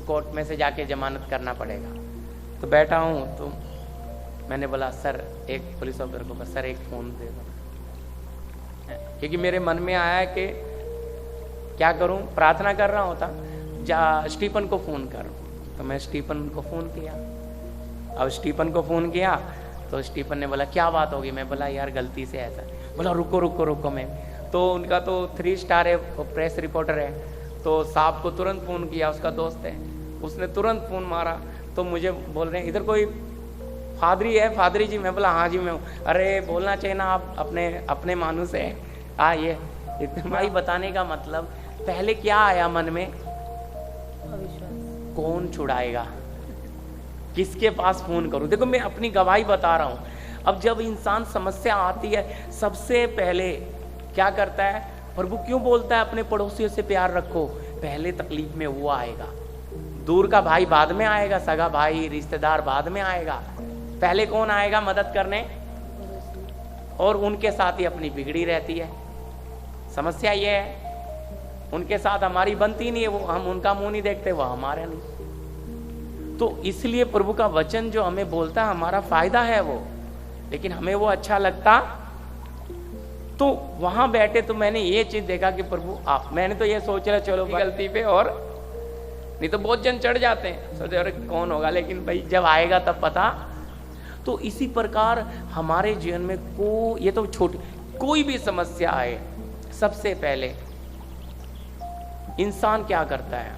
कोर्ट में से जाके जमानत करना पड़ेगा। तो बैठा हूँ, तो मैंने बोला सर, एक पुलिस ऑफिसर को, सर एक फ़ोन दे दो, क्योंकि मेरे मन में आया है कि क्या करूं, प्रार्थना कर रहा होता, जा स्टीफन को फ़ोन कर। तो मैं स्टीफन को फ़ोन किया। अब स्टीफन को फ़ोन किया तो स्टीफन ने बोला क्या बात होगी? मैं बोला यार गलती से ऐसा। बोला रुको रुको रुको मैं। तो उनका तो 3 स्टार है, प्रेस रिपोर्टर है, तो साहब को तुरंत फ़ोन किया, उसका दोस्त है, उसने तुरंत फ़ोन मारा। तो मुझे बोल रहे हैं इधर कोई फादरी है? फादरी जी। मैं बोला हाँ जी मैं हूँ। अरे बोलना चाहिए ना, आप अपने मानुस है। हाँ ये इतना ही बताने का मतलब, पहले क्या आया मन में? कौन छुड़ाएगा, किसके पास फोन करूं? देखो मैं अपनी गवाही बता रहा हूं। अब जब इंसान समस्या आती है, सबसे पहले क्या करता है? प्रभु क्यों बोलता है अपने पड़ोसियों से प्यार रखो? पहले तकलीफ में वो आएगा, दूर का भाई बाद में आएगा, सगा भाई रिश्तेदार बाद में आएगा, पहले कौन आएगा मदद करने? और उनके साथ ही अपनी बिगड़ी रहती है। समस्या ये है उनके साथ हमारी बनती नहीं है, वो हम उनका मुंह नहीं देखते, वो हमारे नहीं। तो इसलिए प्रभु का वचन जो हमें बोलता है हमारा फायदा है वो, लेकिन हमें वो अच्छा लगता। तो वहां बैठे तो मैंने ये चीज देखा कि प्रभु आप, मैंने तो ये सोच रहा चलो गलती पे, और नहीं तो बहुत जन चढ़ जाते हैं, सोचे अरे कौन होगा, लेकिन भाई जब आएगा तब पता। तो इसी प्रकार हमारे जीवन में ये तो छोटी कोई भी समस्या आए, सबसे पहले इंसान क्या करता है?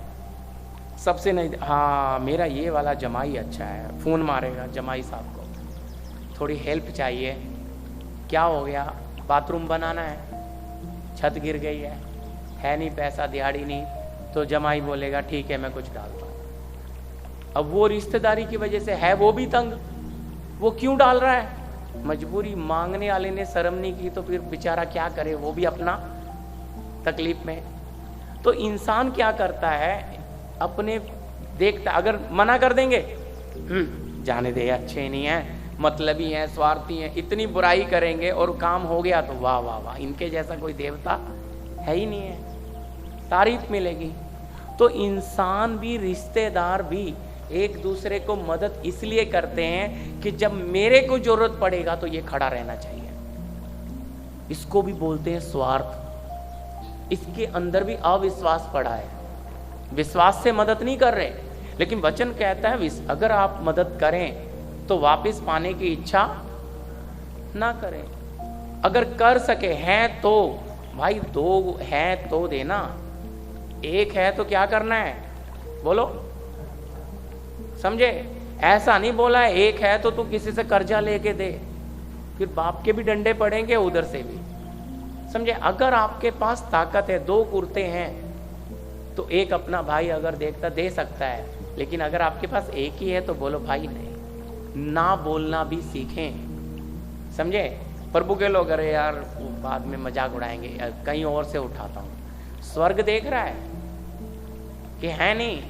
सबसे नहीं, हाँ मेरा ये वाला जमाई अच्छा है, फोन मारेगा जमाई साहब को, थोड़ी हेल्प चाहिए, क्या हो गया? बाथरूम बनाना है, छत गिर गई है नहीं पैसा, दिहाड़ी नहीं, तो जमाई बोलेगा ठीक है मैं कुछ डालता हूँ। अब वो रिश्तेदारी की वजह से है वो भी तंग, वो क्यों डाल रहा है? मजबूरी, मांगने वाले ने शर्म नहीं की तो फिर बेचारा क्या करे, वो भी अपना तकलीफ में। तो इंसान क्या करता है? अपने देखता, अगर मना कर देंगे जाने दे, अच्छे नहीं है, मतलबी हैं, स्वार्थी हैं, इतनी बुराई करेंगे और काम हो गया तो वाह वाह वाह, इनके जैसा कोई देवता है ही नहीं है, तारीफ मिलेगी। तो इंसान भी, रिश्तेदार भी एक दूसरे को मदद इसलिए करते हैं कि जब मेरे को जरूरत पड़ेगा तो ये खड़ा रहना चाहिए। इसको भी बोलते हैं स्वार्थ। इसके अंदर भी अविश्वास पड़ा है, विश्वास से मदद नहीं कर रहे। लेकिन वचन कहता है अगर आप मदद करें तो वापस पाने की इच्छा ना करें। अगर कर सके हैं तो भाई, 2 हैं तो देना, 1 है तो क्या करना है बोलो, समझे? ऐसा नहीं बोला है 1 है तो तू किसी से कर्जा लेके दे, फिर बाप के भी डंडे पड़ेंगे उधर से भी, समझे? अगर आपके पास ताकत है, 2 कुर्ते हैं तो 1 अपना भाई अगर देखता दे सकता है, लेकिन अगर आपके पास 1 ही है तो बोलो भाई नहीं, ना बोलना भी सीखें, समझे? प्रभु के लोग अरे यार वो बाद में मजाक उड़ाएंगे, कहीं और से उठाता हूं। स्वर्ग देख रहा है कि है नहीं।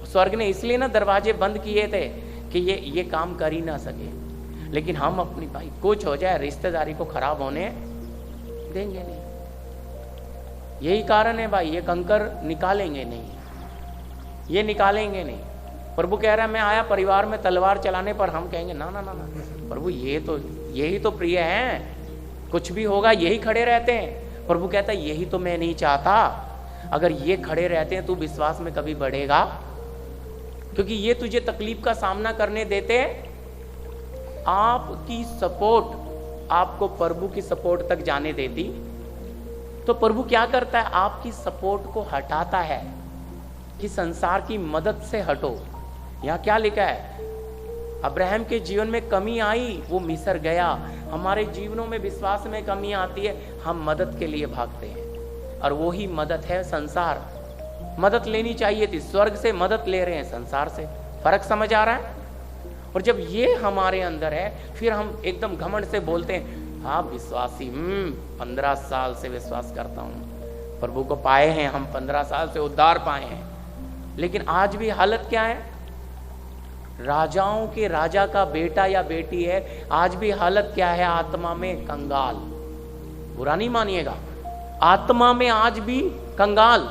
स्वर्ग ने इसलिए ना दरवाजे बंद किए थे कि ये काम कर ही ना सके। लेकिन हम अपनी भाई कुछ हो जाए, रिश्तेदारी को खराब होने देंगे नहीं। यही कारण है भाई, ये कंकर निकालेंगे नहीं, ये निकालेंगे नहीं। प्रभु कह रहा है मैं आया परिवार में तलवार चलाने पर, हम कहेंगे ना ना ना ना प्रभु, यही तो प्रिय है, कुछ भी होगा यही खड़े रहते हैं। प्रभु कहता है यही तो मैं नहीं चाहता। अगर ये खड़े रहते हैं तो विश्वास में कभी बढ़ेगा, क्योंकि ये तुझे तकलीफ का सामना करने देते हैं। आपकी सपोर्ट आपको प्रभु की सपोर्ट तक जाने देती, तो प्रभु क्या करता है? आपकी सपोर्ट को हटाता है कि संसार की मदद से हटो। यहाँ क्या लिखा है? अब्राहम के जीवन में कमी आई, वो मिस्र गया। हमारे जीवनों में विश्वास में कमी आती है, हम मदद के लिए भागते हैं, और वो ही मदद है संसार। मदद लेनी चाहिए थी, स्वर्ग से मदद ले रहे हैं संसार से। फर्क समझ आ रहा है? और जब ये हमारे अंदर है, फिर हम एकदम घमंड से बोलते हैं हाँ विश्वासी, 15 साल से विश्वास करता हूँ, प्रभु को पाए हैं हम, 15 साल से उद्धार पाए हैं। लेकिन आज भी हालत क्या है? राजाओं के राजा का बेटा या बेटी है, आज भी हालत क्या है? आत्मा में कंगाल। बुरा नहीं मानिएगा, आत्मा में आज भी कंगाल,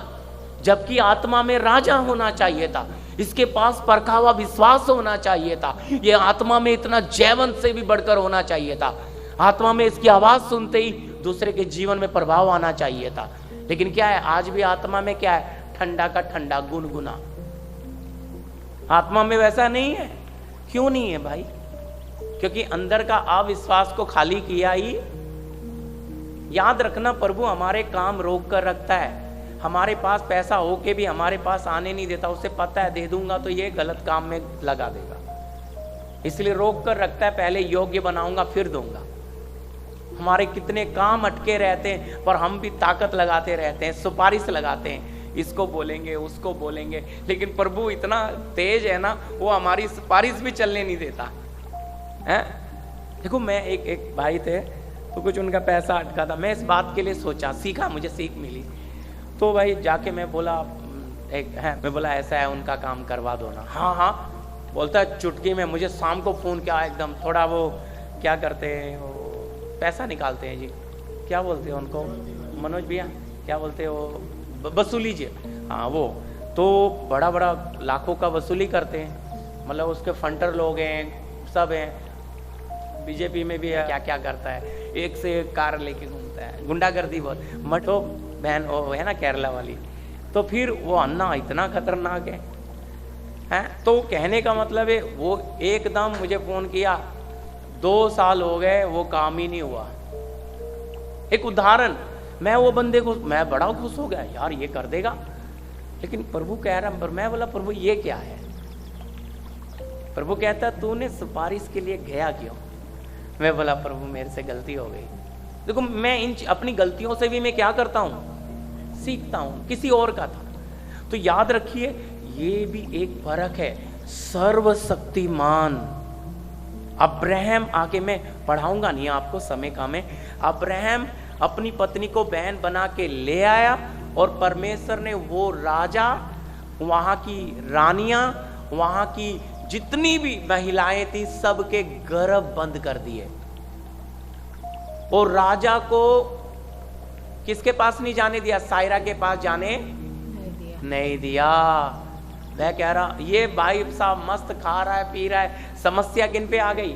जबकि आत्मा में राजा होना चाहिए था। इसके पास परखा हुआ विश्वास होना चाहिए था। ये आत्मा में इतना जैवंत से भी बढ़कर होना चाहिए था। आत्मा में इसकी आवाज सुनते ही दूसरे के जीवन में प्रभाव आना चाहिए था। लेकिन क्या है? आज भी आत्मा में क्या है? ठंडा का ठंडा, गुनगुना। आत्मा में वैसा नहीं है। क्यों नहीं है भाई? क्योंकि अंदर का अविश्वास को खाली किया ही। याद रखना, प्रभु हमारे काम रोक कर रखता है। हमारे पास पैसा हो के भी हमारे पास आने नहीं देता। उसे पता है दे दूंगा तो ये गलत काम में लगा देगा, इसलिए रोक कर रखता है। पहले योग्य बनाऊंगा फिर दूंगा। हमारे कितने काम अटके रहते हैं, पर हम भी ताकत लगाते रहते हैं, सुपारिश लगाते हैं, इसको बोलेंगे उसको बोलेंगे, लेकिन प्रभु इतना तेज है ना, वो हमारी सुपारिश भी चलने नहीं देता है। देखो, मैं एक भाई थे, तो कुछ उनका पैसा अटका था। मैं इस बात के लिए सोचा, सीखा, मुझे सीख मिली। तो भाई जाके मैं बोला, मैं बोला ऐसा है, उनका काम करवा दो ना। हाँ हाँ बोलता है चुटकी में। मुझे शाम को फ़ोन किया, एकदम थोड़ा वो क्या करते हैं, वो पैसा निकालते हैं जी, क्या बोलते हैं उनको, मनोज भैया क्या बोलते हैं वो, वसूली जी। हाँ वो तो बड़ा बड़ा लाखों का वसूली करते हैं। मतलब उसके फंटर लोग हैं, सब हैं। बीजेपी में भी है, क्या क्या करता है, एक से एक कार लेके घूमता है, गुंडागर्दी बहुत। मठो बहन वो है ना केरला वाली, तो फिर वो अन्ना इतना खतरनाक है। तो कहने का मतलब है, वो एकदम मुझे फ़ोन किया, 2 साल हो गए वो काम ही नहीं हुआ। एक उदाहरण, मैं वो बंदे को, मैं बड़ा खुश हो गया, यार ये कर देगा। लेकिन प्रभु कह रहा, पर मैं बोला प्रभु ये क्या है। प्रभु कहता तूने सुपारिश के लिए गया क्यों। मैं बोला प्रभु मेरे से गलती हो गई। देखो, मैं इन अपनी गलतियों से भी मैं क्या करता हूँ, सीखता हूँ। किसी और का था। तो याद रखिए, ये भी एक फर्क है। सर्वशक्तिमान अब्राहम, आके मैं पढ़ाऊंगा नहीं आपको, समय कम है। अब्राहम अपनी पत्नी को बहन बना के ले आया, और परमेश्वर ने वो राजा, वहां की रानियां, वहां की जितनी भी महिलाएं थी, सबके गर्भ बंद कर दिए। और राजा को किसके पास नहीं जाने दिया, सायरा के पास जाने नहीं दिया। वह कह रहा, ये भाई साहब मस्त खा रहा है, पी रहा है। समस्या किन पे आ गई,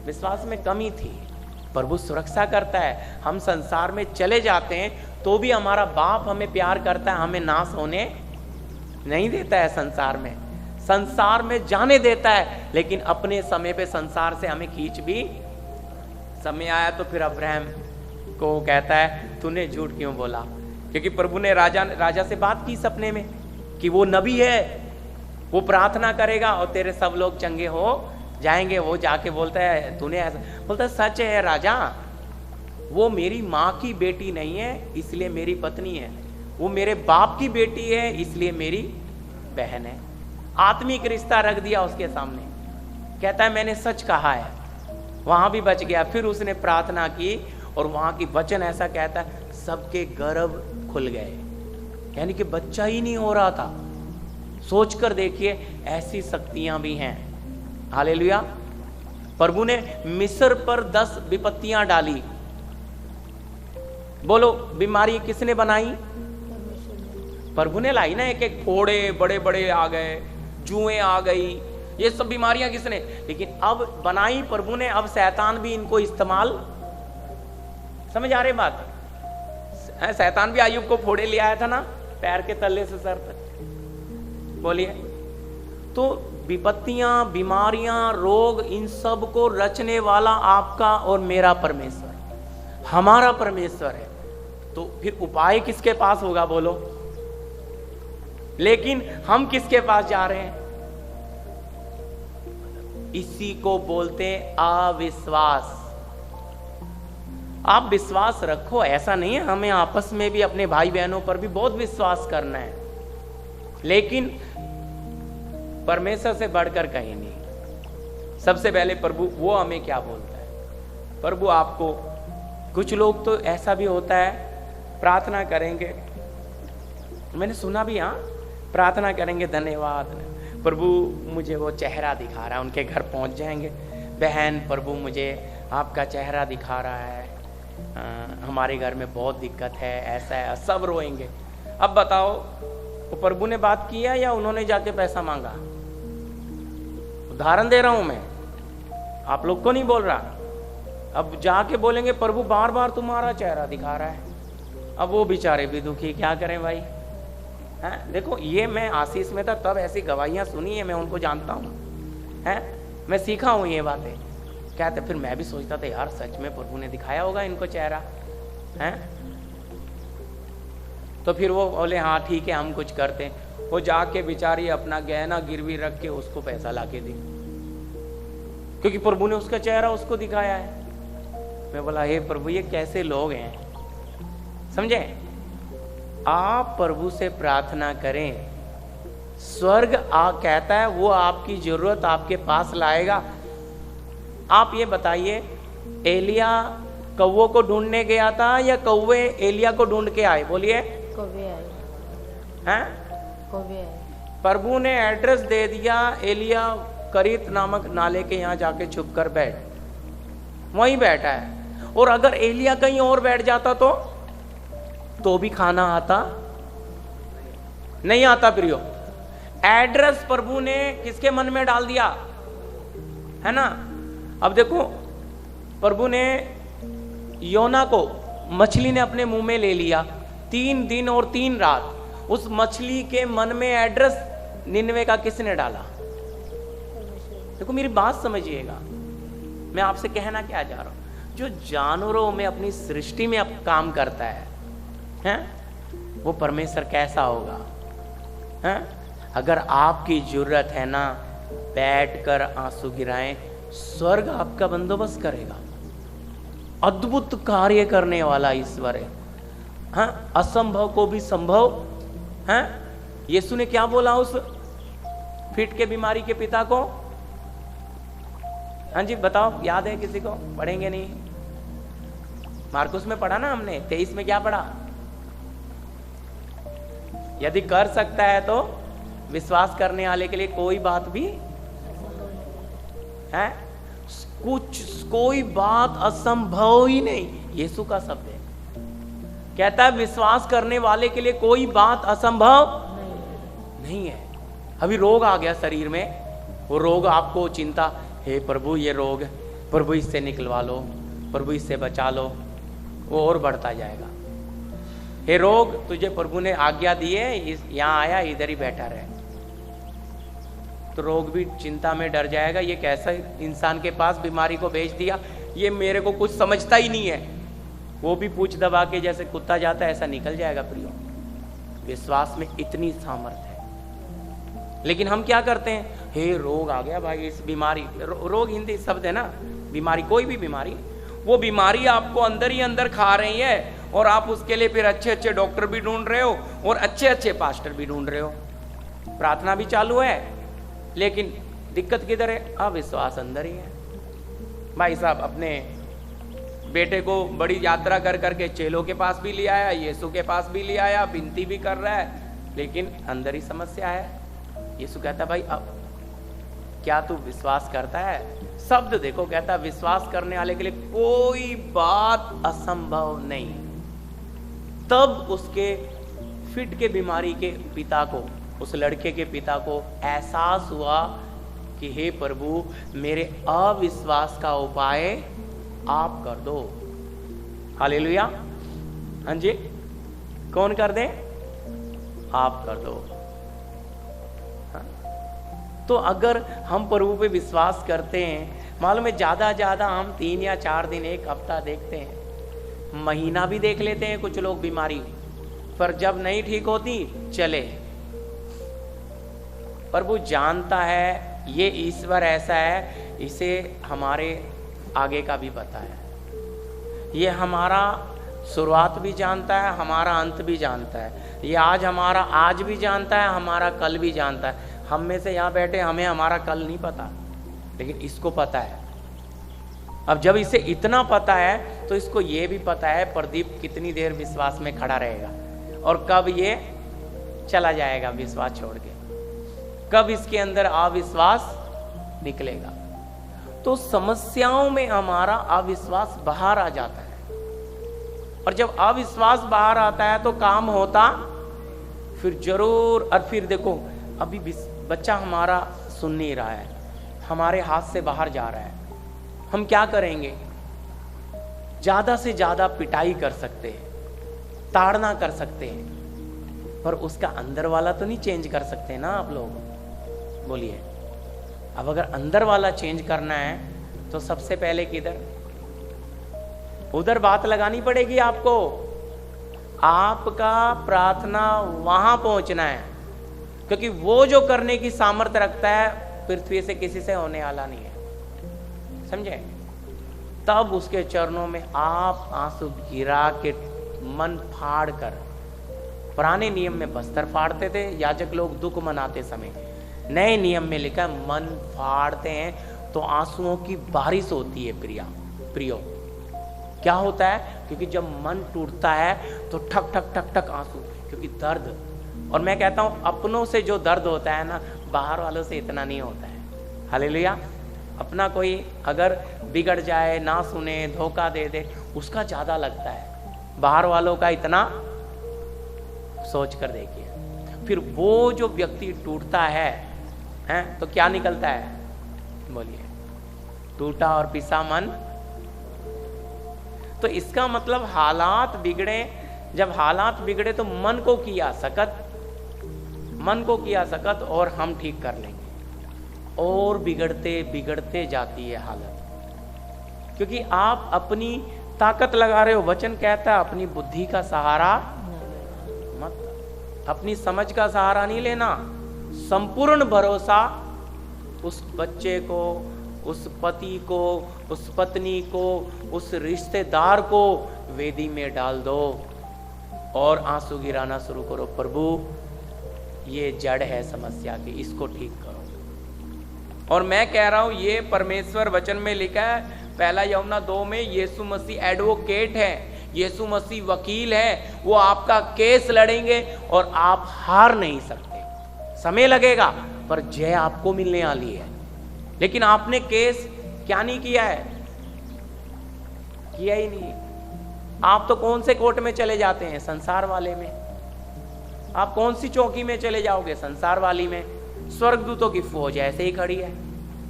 विश्वास में कमी थी। प्रभु सुरक्षा करता है। हम संसार में चले जाते हैं तो भी हमारा बाप हमें प्यार करता है, हमें नाश होने नहीं देता है। संसार में जाने देता है, लेकिन अपने समय पे संसार से हमें खींच भी। समय आया तो फिर अब्राहम को कहता है तूने झूठ क्यों बोला, क्योंकि प्रभु ने राजा से बात की सपने में कि वो नबी है, वो प्रार्थना करेगा और तेरे सब लोग चंगे हो जाएंगे। वो जाके बोलता है तूने ऐसा, बोलता है सच है राजा, वो मेरी माँ की बेटी नहीं है इसलिए मेरी पत्नी है, वो मेरे बाप की बेटी है इसलिए मेरी बहन है। आत्मिक रिश्ता रख दिया उसके सामने। कहता है मैंने सच कहा है, वहां भी बच गया। फिर उसने प्रार्थना की और वहां की वचन ऐसा कहता है सबके गर्भ खुल गए, यानी कि बच्चा ही नहीं हो रहा था। सोच कर देखिए, ऐसी शक्तियां भी हैं। हालेलुया। प्रभु ने मिस्र पर 10 विपत्तियां डाली। बोलो, बीमारी किसने बनाई, प्रभु ने लाई ना। एक एक फोड़े बड़े बड़े आ गए, जुएं आ गई, ये सब बीमारियां किसने, लेकिन अब बनाई प्रभु ने। अब शैतान भी इनको इस्तेमाल, समझ आ रही बात। शैतान भी आयुब को फोड़े ले आया था ना, पैर के तले से सर तक। बोलिए, तो विपत्तियां, बीमारियां, रोग, इन सब को रचने वाला आपका और मेरा परमेश्वर, हमारा परमेश्वर है। तो फिर उपाय किसके पास होगा बोलो। लेकिन हम किसके पास जा रहे हैं, इसी को बोलते हैं अविश्वास। आप विश्वास रखो, ऐसा नहीं है, हमें आपस में भी अपने भाई बहनों पर भी बहुत विश्वास करना है, लेकिन परमेश्वर से बढ़कर कहीं नहीं। सबसे पहले प्रभु वो हमें क्या बोलता है। प्रभु आपको, कुछ लोग तो ऐसा भी होता है, प्रार्थना करेंगे, मैंने सुना भी, हाँ, प्रार्थना करेंगे, धन्यवाद प्रभु मुझे वो चेहरा दिखा रहा है, उनके घर पहुंच जाएंगे, बहन प्रभु मुझे आपका चेहरा दिखा रहा है, हमारे घर में बहुत दिक्कत है, ऐसा है, सब रोएंगे। अब बताओ, तो प्रभु ने बात किया या उन्होंने जाके पैसा मांगा। उदाहरण दे रहा हूं मैं, आप लोग को नहीं बोल रहा। अब जाके बोलेंगे प्रभु बार बार तुम्हारा चेहरा दिखा रहा है, अब वो बेचारे भी दुखी, क्या करें भाई। हैं, देखो ये मैं आशीष में था तब ऐसी गवाहियां सुनी है, मैं उनको जानता हूं। हैं, मैं सीखा हूं ये बातें। कहते फिर मैं भी सोचता था यार सच में प्रभु ने दिखाया होगा इनको चेहरा है। तो फिर वो बोले हाँ ठीक है हम कुछ करते हैं। वो जाके बेचारी अपना गहना गिरवी रख के उसको पैसा लाके दी, क्योंकि प्रभु ने उसका चेहरा उसको दिखाया है। मैं बोला हे प्रभु ये कैसे लोग हैं, समझे। आप प्रभु से प्रार्थना करें, स्वर्ग कहता है वो आपकी जरूरत आपके पास लाएगा। आप ये बताइए एलिया कौवे को ढूंढने गया था या कौवे एलिया को ढूंढ के आए? बोलिए कौवे आए हैं। कौवे आए। प्रभु ने एड्रेस दे दिया, एलिया करीत नामक नाले के यहाँ जाके छुप कर बैठ, वहीं बैठा है। और अगर एलिया कहीं और बैठ जाता तो भी खाना आता नहीं आता प्रियो। एड्रेस प्रभु ने किसके मन में डाल दिया है ना। अब देखो प्रभु ने योना को, मछली ने अपने मुंह में ले लिया, 3 दिन और 3 रात उस मछली के मन में एड्रेस निन्वे का किसने डाला? देखो मेरी बात समझिएगा, मैं आपसे कहना क्या जा रहा हूं। जो जानवरों में अपनी सृष्टि में अब काम करता है वो परमेश्वर कैसा होगा हैं? अगर आपकी जरूरत है ना, बैठकर आंसू गिराएं, स्वर्ग आपका बंदोबस्त करेगा। अद्भुत कार्य करने वाला ईश्वर है। हाँ, असंभव को भी संभव है। यीशु ने क्या बोला उस फिट के बीमारी के पिता को? हाँ जी बताओ, याद है किसी को? पढ़ेंगे नहीं? मार्कुस में पढ़ा ना हमने, 23 में क्या पढ़ा? यदि कर सकता है तो विश्वास करने वाले के लिए कोई बात भी है, कोई बात असंभव ही नहीं। यीशु का शब्द है, कहता है विश्वास करने वाले के लिए कोई बात असंभव नहीं है। अभी रोग आ गया शरीर में, वो रोग आपको चिंता, हे प्रभु ये रोग, प्रभु इससे निकलवा लो, प्रभु इससे बचा लो, वो और बढ़ता जाएगा। हे रोग तुझे प्रभु ने आज्ञा दी है, यहाँ आया इधर ही बैठा रहे, तो रोग भी चिंता में डर जाएगा। ये कैसा इंसान के पास बीमारी को भेज दिया, ये मेरे को कुछ समझता ही नहीं है। वो भी पूछ दबा के जैसे कुत्ता जाता है ऐसा निकल जाएगा प्रियो। विश्वास में इतनी सामर्थ्य है। लेकिन हम क्या करते हैं, हे रोग आ गया भाई, इस बीमारी, रोग हिंदी शब्द है ना, बीमारी कोई भी बीमारी, वो बीमारी आपको अंदर ही अंदर खा रही है और आप उसके लिए फिर अच्छे अच्छे डॉक्टर भी ढूंढ रहे हो और अच्छे अच्छे पास्टर भी ढूंढ रहे हो, प्रार्थना भी चालू है, लेकिन दिक्कत किधर है? अविश्वास अंदर ही है। भाई साहब अपने बेटे को बड़ी यात्रा कर करके चेलों के पास भी ले आया, यीशु के पास भी ले आया, विनती भी कर रहा है, लेकिन अंदर ही समस्या है। यीशु कहता भाई अब क्या तू विश्वास करता है? शब्द देखो, कहता विश्वास करने वाले के लिए कोई बात असंभव नहीं। तब उसके फिट के बीमारी के पिता को, उस लड़के के पिता को एहसास हुआ कि हे प्रभु मेरे अविश्वास का उपाय आप कर दो। हालेलुया। हाँ जी, कौन कर दे? आप कर दो। हाँ? तो अगर हम प्रभु पे विश्वास करते हैं, मालूम है ज्यादा हम 3 या 4 दिन, 1 हफ्ता देखते हैं, महीना भी देख लेते हैं कुछ लोग बीमारी, पर जब नहीं ठीक होती चले। प्रभु जानता है ये ईश्वर ऐसा है, इसे हमारे आगे का भी पता है, ये हमारा शुरुआत भी जानता है, हमारा अंत भी जानता है, ये आज हमारा आज भी जानता है, हमारा कल भी जानता है। हम में से यहाँ बैठे हमें हमारा कल नहीं पता, लेकिन इसको पता है। अब जब इसे इतना पता है तो इसको ये भी पता है प्रदीप कितनी देर विश्वास में खड़ा रहेगा और कब ये चला जाएगा विश्वास छोड़ के, कब इसके अंदर अविश्वास निकलेगा। तो समस्याओं में हमारा अविश्वास बाहर आ जाता है, और जब अविश्वास बाहर आता है तो काम होता फिर जरूर। और फिर देखो अभी बच्चा हमारा सुन नहीं रहा है, हमारे हाथ से बाहर जा रहा है, हम क्या करेंगे? ज्यादा से ज्यादा पिटाई कर सकते हैं, ताड़ना कर सकते हैं, पर उसका अंदर वाला तो नहीं चेंज कर सकते ना आप लोग। बोलिए अब अगर अंदर वाला चेंज करना है तो सबसे पहले किधर, उधर बात लगानी पड़ेगी आपको। आपका प्रार्थना वहां पहुंचना है, क्योंकि वो जो करने की सामर्थ्य रखता है पृथ्वी से किसी से होने वाला नहीं है, समझे। तब उसके चरणों में आप आंसू गिरा के मन फाड़ कर, पुराने नियम में बस्तर फाड़ते थे याजक लोग दुख मनाते समय, नए नियम में लिखा है मन फाड़ते हैं तो आंसुओं की बारिश होती है। प्रियो क्या होता है, क्योंकि जब मन टूटता है तो ठक ठक ठक ठक आंसू, क्योंकि दर्द। और मैं कहता हूं अपनों से जो दर्द होता है ना, बाहर वालों से इतना नहीं होता है। हालेलुया। अपना कोई अगर बिगड़ जाए, ना सुने, धोखा दे दे, उसका ज्यादा लगता है, बाहर वालों का इतना सोच कर देखिए। फिर वो जो व्यक्ति टूटता है तो क्या निकलता है, बोलिए, टूटा और पिसा मन। तो इसका मतलब हालात बिगड़े, जब हालात बिगड़े तो मन को किया सकत और हम ठीक कर लेंगे। और बिगड़ते बिगड़ते जाती है हालत, क्योंकि आप अपनी ताकत लगा रहे हो। वचन कहता है अपनी बुद्धि का सहारा मत, अपनी समझ का सहारा नहीं लेना। संपूर्ण भरोसा उस बच्चे को, उस पति को, उस पत्नी को, उस रिश्तेदार को वेदी में डाल दो और आंसू गिराना शुरू करो। प्रभु ये जड़ है समस्या की, इसको ठीक करो। और मैं कह रहा हूं ये परमेश्वर वचन में लिखा है, पहला यूहन्ना 2 में, यीशु मसीह एडवोकेट है, यीशु मसीह वकील है। वो आपका केस लड़ेंगे और आप हार नहीं सकते। समय लगेगा पर जय आपको मिलने वाली है। लेकिन आपने केस क्या नहीं किया है, किया ही नहीं। आप तो कौन से कोर्ट में चले जाते हैं, संसार वाले में। आप कौन सी चौकी में चले जाओगे, संसार वाली में। स्वर्गदूतों की फौज ऐसे ही खड़ी है।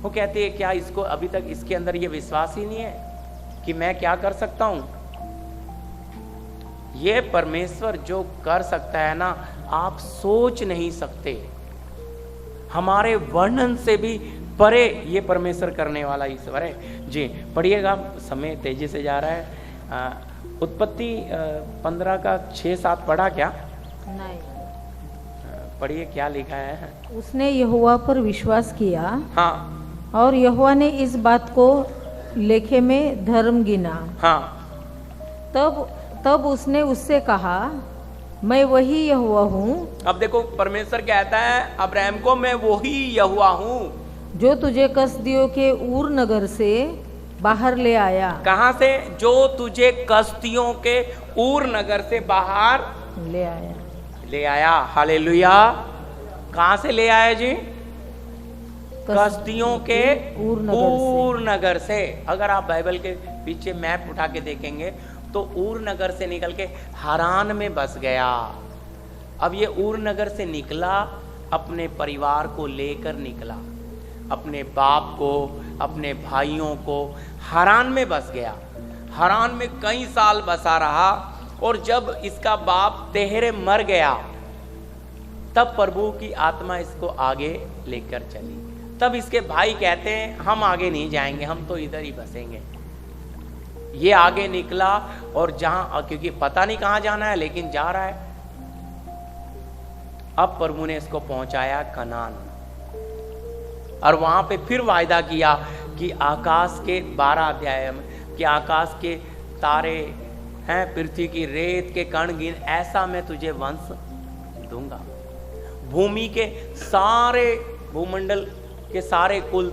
वो कहते हैं क्या इसको अभी तक इसके अंदर ये विश्वास ही नहीं है कि मैं क्या कर सकता हूं। ये परमेश्वर जो कर सकता है ना, आप सोच नहीं सकते, हमारे वर्णन से भी परे ये परमेश्वर करने वाला ईश्वर है। जी पढ़िएगा, समय तेजी से जा रहा है। उत्पत्ति 15 का 6-7 पढ़ा क्या? नहीं। पढ़िए क्या लिखा है। उसने यहोवा पर विश्वास किया, हाँ, और यहोवा ने इस बात को लेखे में धर्म गिना। हाँ। तब उसने उससे कहा, मैं वही यहोवा हूँ। अब देखो परमेश्वर कहता है अब्राहम को, मैं वही यहोवा हूँ जो तुझे कसदियों के ऊर नगर से बाहर ले आया। कहाँ से? जो तुझे कसदियों के ऊर नगर से बाहर ले आया। हालेलुया। कहाँ से ले आया जी? कसदियों के ऊर नगर से। अगर आप बाइबल के पीछे मैप उठा के देखेंगे तो ऊर नगर से निकल के हारान में बस गया। अब ये ऊर नगर से निकला, अपने परिवार को लेकर निकला, अपने बाप को, अपने भाइयों को, हारान में बस गया। हारान में कई साल बसा रहा, और जब इसका बाप तेहरे मर गया तब प्रभु की आत्मा इसको आगे लेकर चली। तब इसके भाई कहते हैं हम आगे नहीं जाएंगे, हम तो इधर ही बसेंगे। ये आगे निकला और जहां, क्योंकि पता नहीं कहां जाना है लेकिन जा रहा है। अब प्रभु ने इसको पहुंचाया कनान, और वहां पे फिर वायदा किया कि आकाश के 12 अध्याय में कि आकाश के तारे हैं, पृथ्वी की रेत के कण गिन, ऐसा मैं तुझे वंश दूंगा। भूमि के सारे, भूमंडल के सारे कुल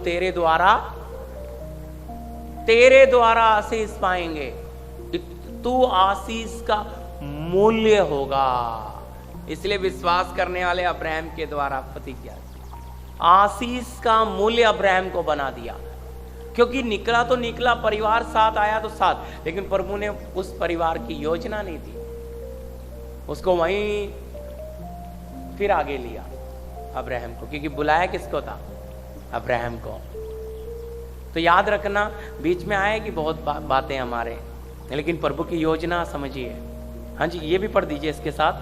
तेरे द्वारा आशीष पाएंगे। तू आशीष का मूल्य होगा। इसलिए विश्वास करने वाले अब्राहम के द्वारा प्रतिज्ञा, आशीष का मूल्य अब्राहम को बना दिया। क्योंकि निकला तो निकला, परिवार साथ आया तो साथ, लेकिन प्रभु ने उस परिवार की योजना नहीं थी, उसको वहीं फिर आगे लिया अब्राहम को, क्योंकि बुलाया किसको था? अब्राहम को। तो याद रखना, बीच में आएगी बहुत बातें हमारे, लेकिन प्रभु की योजना समझिए। हाँ जी, ये भी पढ़ दीजिए इसके साथ,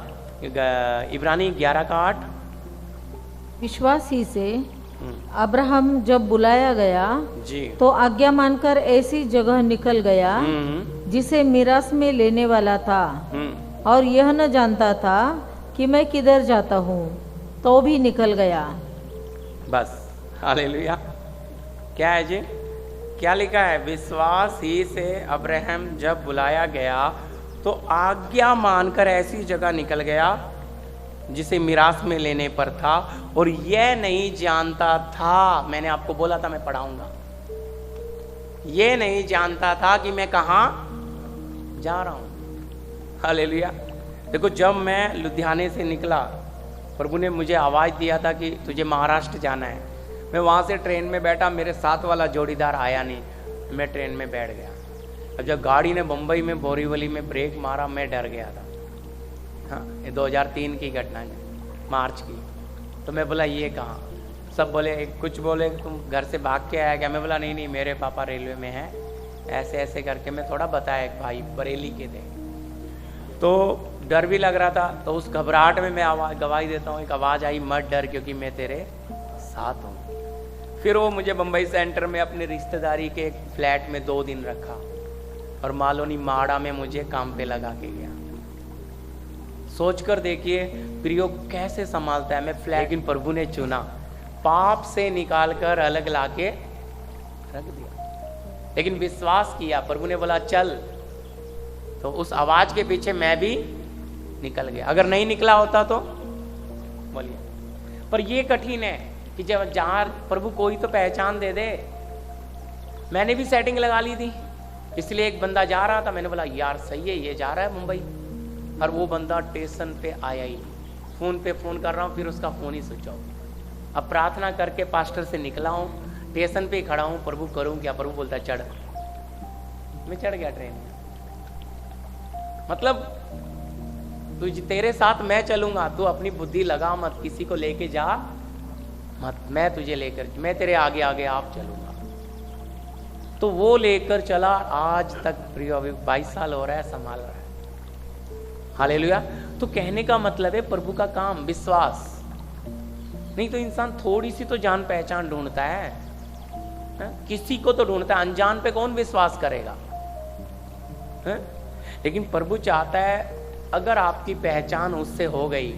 इब्रानी 11 का 8। विश्वास ही से अब्राहम जब बुलाया गया जी। तो आज्ञा मानकर ऐसी जगह निकल गया जिसे मिरास में लेने वाला था, और यह न जानता था कि मैं किधर जाता हूँ, तो भी निकल गया। बस, हालेलुया। क्या है जी, क्या लिखा है? विश्वास ही से अब्राहम जब बुलाया गया तो आज्ञा मानकर ऐसी जगह निकल गया जिसे मिरास में लेने पर था, और यह नहीं जानता था, मैंने आपको बोला था मैं पढ़ाऊंगा, यह नहीं जानता था कि मैं कहाँ जा रहा हूं। हालेलुया। देखो, जब मैं लुधियाने से निकला, प्रभु ने मुझे आवाज दिया था कि तुझे महाराष्ट्र जाना है। मैं वहां से ट्रेन में बैठा, मेरे साथ वाला जोड़ीदार आया नहीं, मैं ट्रेन में बैठ गया। अब जब गाड़ी ने बम्बई में बोरीवली में ब्रेक मारा, मैं डर गया था। हाँ, ये 2003 की घटना है, मार्च की। तो मैं बोला ये कहाँ? सब बोले, कुछ बोले तुम घर से भाग के आया क्या? मैं बोला नहीं नहीं, मेरे पापा रेलवे में हैं, ऐसे ऐसे करके मैं थोड़ा बताया। एक भाई बरेली के थे, तो डर भी लग रहा था। तो उस घबराहट में मैं गवाही देता हूँ, एक आवाज़ आई, मत डर क्योंकि मैं तेरे साथ हूँ। फिर वो मुझे बम्बई सेंटर में अपने रिश्तेदारी के एक फ्लैट में 2 दिन रखा, और मालोनी माड़ा में मुझे काम पे लगा के गया। सोचकर देखिए प्रियो कैसे संभालता है मैं फ्लैट। लेकिन प्रभु ने चुना, पाप से निकाल कर अलग लाके रख दिया, लेकिन विश्वास किया। प्रभु ने बोला चल, तो उस आवाज के पीछे मैं भी निकल गया। अगर नहीं निकला होता तो बोलिए। पर ये कठिन है कि जब जहां प्रभु कोई तो पहचान दे दे। मैंने भी सेटिंग लगा ली थी, इसलिए एक बंदा जा रहा था, मैंने बोला यार सही है, ये जा रहा है मुंबई, और वो बंदा स्टेशन पे आया ही। फोन पे फोन कर रहा हूँ, फिर उसका फोन ही स्विच ऑफ। अब प्रार्थना करके पास्टर से निकला हूँ, स्टेशन पे खड़ा हूँ, प्रभु करूँ क्या? प्रभु बोलता चढ़। मैं चढ़ गया ट्रेन में। मतलब तेरे साथ मैं चलूंगा, तू अपनी बुद्धि लगा मत, किसी को लेके जा मत, मैं तुझे लेकर, मैं तेरे आगे आगे आप चलूंगा। तो वो लेकर चला, आज तक प्रिय अभी 22 साल हो रहा है, संभाल रहा है। हालेलुया। तो कहने का मतलब है प्रभु का काम विश्वास नहीं, तो इंसान थोड़ी सी तो जान पहचान ढूंढता है, किसी को तो ढूंढता है, अनजान पे कौन विश्वास करेगा? है? लेकिन प्रभु चाहता है अगर आपकी पहचान उससे हो गई,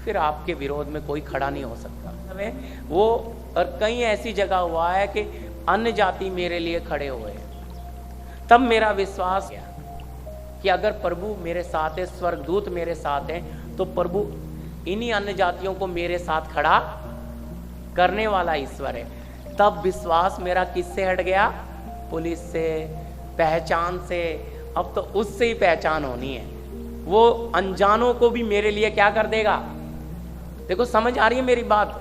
फिर आपके विरोध में कोई खड़ा नहीं हो सकता। वो और कई ऐसी जगह हुआ है कि अन्य जाति मेरे लिए खड़े हुए, तब मेरा विश्वास किया कि अगर प्रभु मेरे साथ है, स्वर्गदूत मेरे साथ है, तो प्रभु इन्हीं अन्य जातियों को मेरे साथ खड़ा करने वाला ईश्वर है। तब विश्वास मेरा किससे हट गया? पुलिस से, पहचान से। अब तो उससे ही पहचान होनी है। वो अनजानों को भी मेरे लिए क्या कर देगा? देखो समझ आ रही है मेरी बात?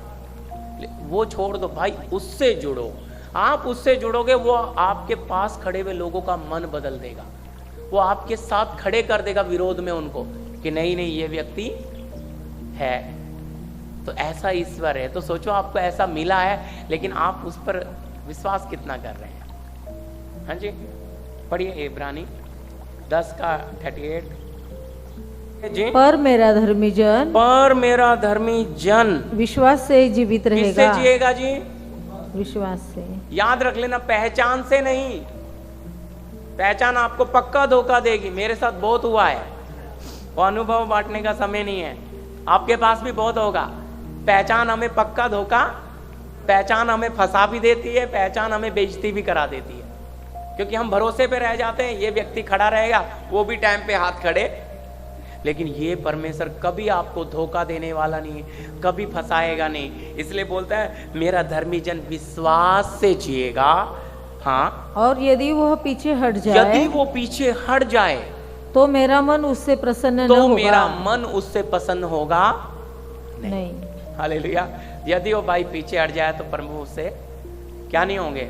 वो छोड़ दो भाई, उससे जुड़ो। आप उससे जुड़ोगे, वो आपके पास खड़े हुए लोगों का मन बदल देगा, वो आपके साथ खड़े कर देगा विरोध में उनको कि नहीं नहीं ये व्यक्ति है। तो ऐसा ईश्वर है। तो सोचो आपको ऐसा मिला है, लेकिन आप उस पर विश्वास कितना कर रहे हैं? हाँ जी, पढ़िए इब्रानी 10 का 38 जी। पर मेरा धर्मी जन, पर मेरा धर्मी जन विश्वास से जीवित रहेगा। किससे जिएगा जी? विश्वास से। याद रख लेना, पहचान से नहीं। पहचान आपको पक्का धोखा देगी। मेरे साथ बहुत हुआ है, वो अनुभव बांटने का समय नहीं है, आपके पास भी बहुत होगा। पहचान हमें पक्का धोखा, पहचान हमें फंसा भी देती है, पहचान हमें बेइज्जती भी करा देती है, क्योंकि हम भरोसे पे रह जाते हैं ये व्यक्ति खड़ा रहेगा, वो भी टाइम पे हाथ खड़े। लेकिन ये परमेश्वर कभी आपको धोखा देने वाला नहीं है, कभी फंसाएगा नहीं। इसलिए बोलता है मेरा धर्मी जन विश्वास से जिएगा। हाँ, और यदि वह पीछे हट जाए, यदि वो पीछे हट जाए, तो मेरा मन उससे प्रसन्न न होगा। तो मेरा मन उससे प्रसन्न होगा नहीं। हालेलुया। यदि वो भाई पीछे हट जाए तो प्रभु उससे क्या नहीं होंगे?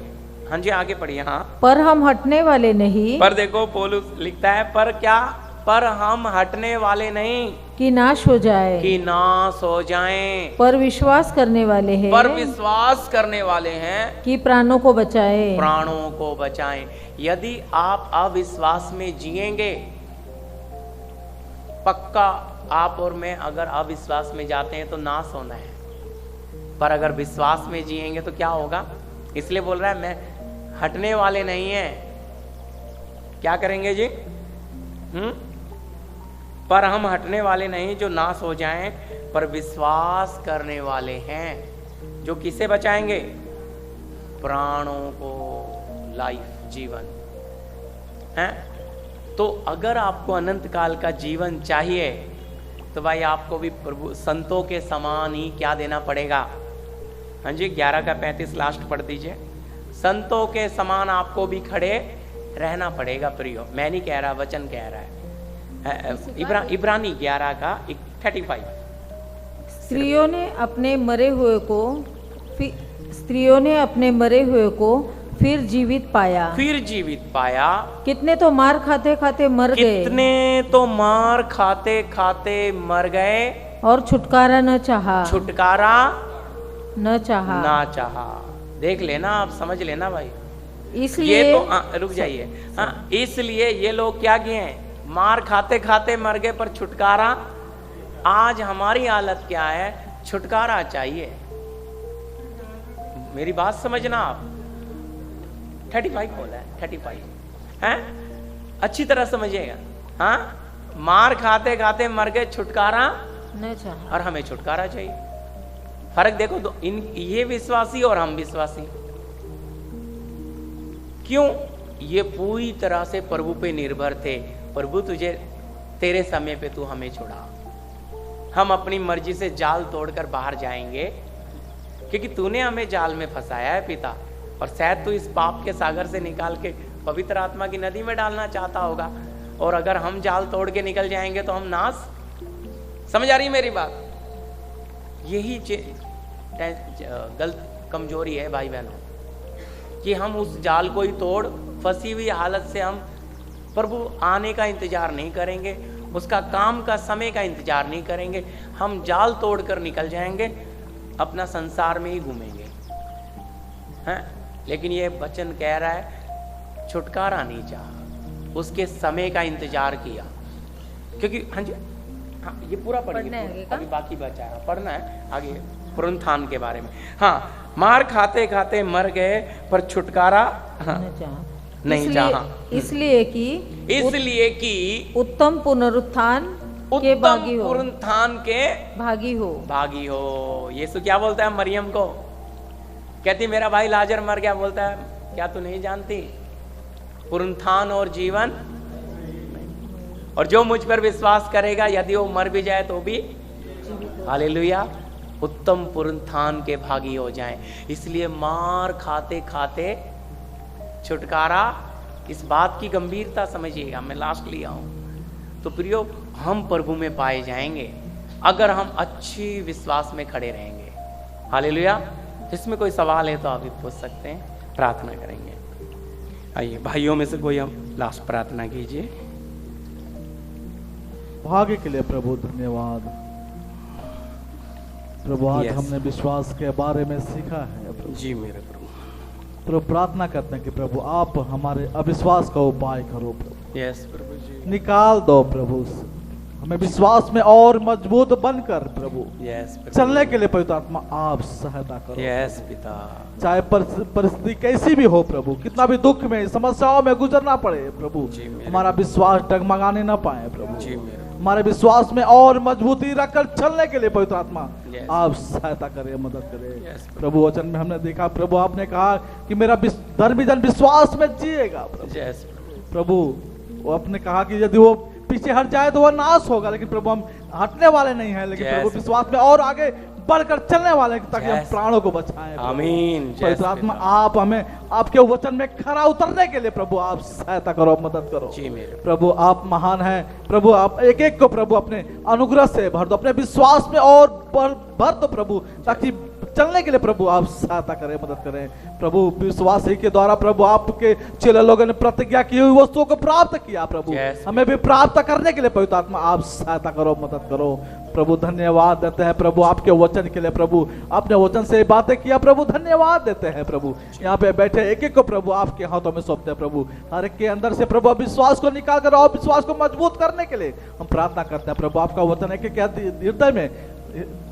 हाँ जी, आगे पढ़िए। हाँ, पर हम हटने वाले नहीं। पर देखो पौलुस लिखता है, पर क्या? पर हम हटने वाले नहीं कि नाश हो जाए, कि नाश हो जाएं, पर विश्वास करने वाले हैं, पर विश्वास करने वाले हैं कि प्राणों को बचाए, प्राणों को बचाएं। यदि आप अविश्वास में जिएंगे, पक्का आप और मैं अगर अविश्वास में जाते हैं तो नाश होना है। पर अगर विश्वास में जिएंगे तो क्या होगा? इसलिए बोल रहा है मैं हटने वाले नहीं है। क्या करेंगे जी? पर हम हटने वाले नहीं जो नाश हो जाएं, पर विश्वास करने वाले हैं जो किसे बचाएंगे? प्राणों को, लाइफ, जीवन है। तो अगर आपको अनंत काल का जीवन चाहिए तो भाई आपको भी प्रभु संतों के समान ही क्या देना पड़ेगा? हाँ जी, 11 का 35 लास्ट पढ़ दीजिए। संतों के समान आपको भी खड़े रहना पड़ेगा प्रियो। मैं नहीं कह रहा, वचन कह रहा है। इब्रानी 11 का 35। स्त्रियों ने अपने मरे हुए को फिर जीवित पाया। फिर जीवित पाया। कितने तो मार खाते खाते मर गए। कितने तो मार खाते खाते मर गए और छुटकारा न चाहा। छुटकारा न चाहा। ना चाहा। देख लेना, आप समझ लेना भाई। इसलिए ये तो रुक जाइए। हाँ, इसलिए ये लोग क्या किए हैं? मार खाते खाते मर गए पर छुटकारा। आज हमारी हालत क्या है? छुटकारा चाहिए। मेरी बात समझना आप। 35 बोला है, 35 है, अच्छी तरह समझिएगा। हाँ, मार खाते खाते मर गए, छुटकारा न चाहा। और हमें छुटकारा चाहिए। फर्क देखो तो ये विश्वासी और हम विश्वासी। क्यों? ये पूरी तरह से प्रभु पे निर्भर थे। प्रभु तुझे तेरे समय पे तू हमें छुड़ा। हम अपनी मर्जी से जाल तोड़कर बाहर जाएंगे क्योंकि तूने हमें जाल में फंसाया है पिता, और शायद तू इस पाप के सागर से निकाल के पवित्र आत्मा की नदी में डालना चाहता होगा। और अगर हम जाल तोड़ के निकल जाएंगे तो हम नाश। समझ आ रही मेरी बात? यही गलत कमजोरी है भाई बहनों कि हम उस जाल को ही तोड़, फंसी हुई हालत से हम प्रभु आने का इंतजार नहीं करेंगे, उसका काम का समय का इंतजार नहीं करेंगे। हम जाल तोड़कर निकल जाएंगे, अपना संसार में ही घूमेंगे हैं। लेकिन ये वचन कह रहा है छुटकारा नहीं चाहा, उसके समय का इंतजार किया। क्योंकि हाँ जी, हाँ ये पूरा पढ़िए, अभी बाकी बचा है, पढ़ना है आगे पुनरुत्थान के बारे में। हाँ, मार खाते खाते मर गए पर छुटकारा नहीं चाहा। इसलिए कि उत्तम पुनरुत्थान के भागी हो। पुनरुत्थान के भागी हो। यीशु क्या बोलता है मरियम को? कहती मेरा भाई लाजर मर गया। बोलता है क्या तू नहीं जानती पुनरुत्थान और जीवन? और जो मुझ पर विश्वास करेगा यदि वो मर भी जाए तो भी हालेलुया उत्तम पुनरुत्थान के भागी हो जाएं। इसलिए मार खाते खाते छुटकारा। इस बात की गंभीरता समझिएगा। मैं लास्ट लिया हूं तो प्रियो, हम प्रभु में पाए जाएंगे अगर हम अच्छी विश्वास में खड़े रहेंगे। हालेलुया। इसमें कोई सवाल है तो आप भी पूछ सकते हैं, प्रार्थना करेंगे। आइए भाइयों में से कोई हम लास्ट प्रार्थना कीजिए। भाग्य के लिए प्रभु धन्यवाद। प्रभु आज हमने विश्वास के बारे में सीखा है प्रभु। जी मेरे प्रभु। प्रभु प्रार्थना करते हैं कि प्रभु आप हमारे अविश्वास का उपाय करो प्रभु। यस प्रभु जी। निकाल दो प्रभु, हमें विश्वास में और मजबूत बनकर प्रभु यस चलने के लिए पवित्र आत्मा आप सहायता करो। यस पिता। चाहे परिस्थिति कैसी भी हो प्रभु, कितना भी दुख में समस्याओं में गुजरना पड़े प्रभु, हमारा विश्वास डगमगाने ना पाए प्रभु। हमारे विश्वास में और मजबूती रखकर चलने के लिए पवित्र आत्मा आप सहायता करें, मदद करें प्रभु। वचन में हमने देखा प्रभु, आपने कहा कि मेरा धर्मी जन विश्वास में जिएगा प्रभु। वो आपने कहा कि यदि वो पीछे हट जाए तो वह नाश होगा, लेकिन प्रभु हम हटने वाले नहीं हैं, लेकिन प्रभु विश्वास में और आगे बढ़कर चलने वाले हैं ताकि हम प्राणों को बचाएं। आमीन। पवित्र आत्मा आप हमें आपके वचन में खरा उतरने के लिए प्रभु आप सहायता करो, मदद करो प्रभु। आप महान हैं प्रभु। आप एक एक को प्रभु अपने अनुग्रह से भर दो, अपने विश्वास में और भर दो प्रभु, ताकि चलने के लिए प्रभु आप सहायता करें, मदद करें प्रभु। विश्वास ही के द्वारा प्रभु आपके चेले लोगों ने प्रतिज्ञा की हुई वस्तुओं को प्राप्त किया प्रभु। हमें भी प्राप्त करने के लिए पवित्र आत्मा आप सहायता करो, मदद करो प्रभु। धन्यवाद देते हैं प्रभु आपके वचन के लिए प्रभु। आपने वचन से बातें किया प्रभु, धन्यवाद देते हैं प्रभु। यहाँ पे बैठे एक एक को प्रभु आपके हाथों में सौंपते हैं प्रभु। हर एक के अंदर से प्रभु विश्वास को निकाल कर और विश्वास को मजबूत करने के लिए हम प्रार्थना करते हैं प्रभु। आपका वचन एक एक हृदय में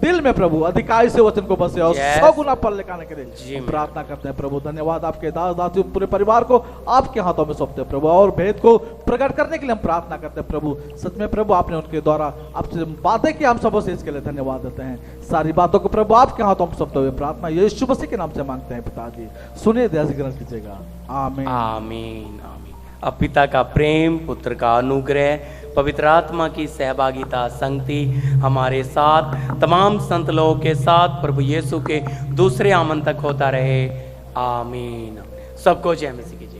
दिल में प्रभु अधिकारी से वचन को बसे और Yes. 100 गुना पर लेकर के जी, लिए प्रार्थना करते हैं प्रभु। धन्यवाद आपके दास दासी पूरे परिवार को आपके हाथों में सौंपते हैं प्रभु, और भेद को प्रकट करने के लिए हम प्रार्थना करते हैं प्रभु। सच में प्रभु आपने उनके द्वारा आपसे बातें की, हम सबों से इसके लिए धन्यवाद देते हैं। सारी बातों को प्रभु आपके हाथों में सौंपते हुए प्रार्थना यीशु मसीह के नाम से मांगते हैं पिताजी, सुनिए दया से ग्रहण कीजिएगा। आमीन आमीन आमीन। अब पिता का प्रेम, पुत्र का अनुग्रह, पवित्र आत्मा की सहभागिता, संगति हमारे साथ तमाम संत लोगों के साथ प्रभु यीशु के दूसरे आगमन तक होता रहे। आमीन। सबको जय मसीह की जय।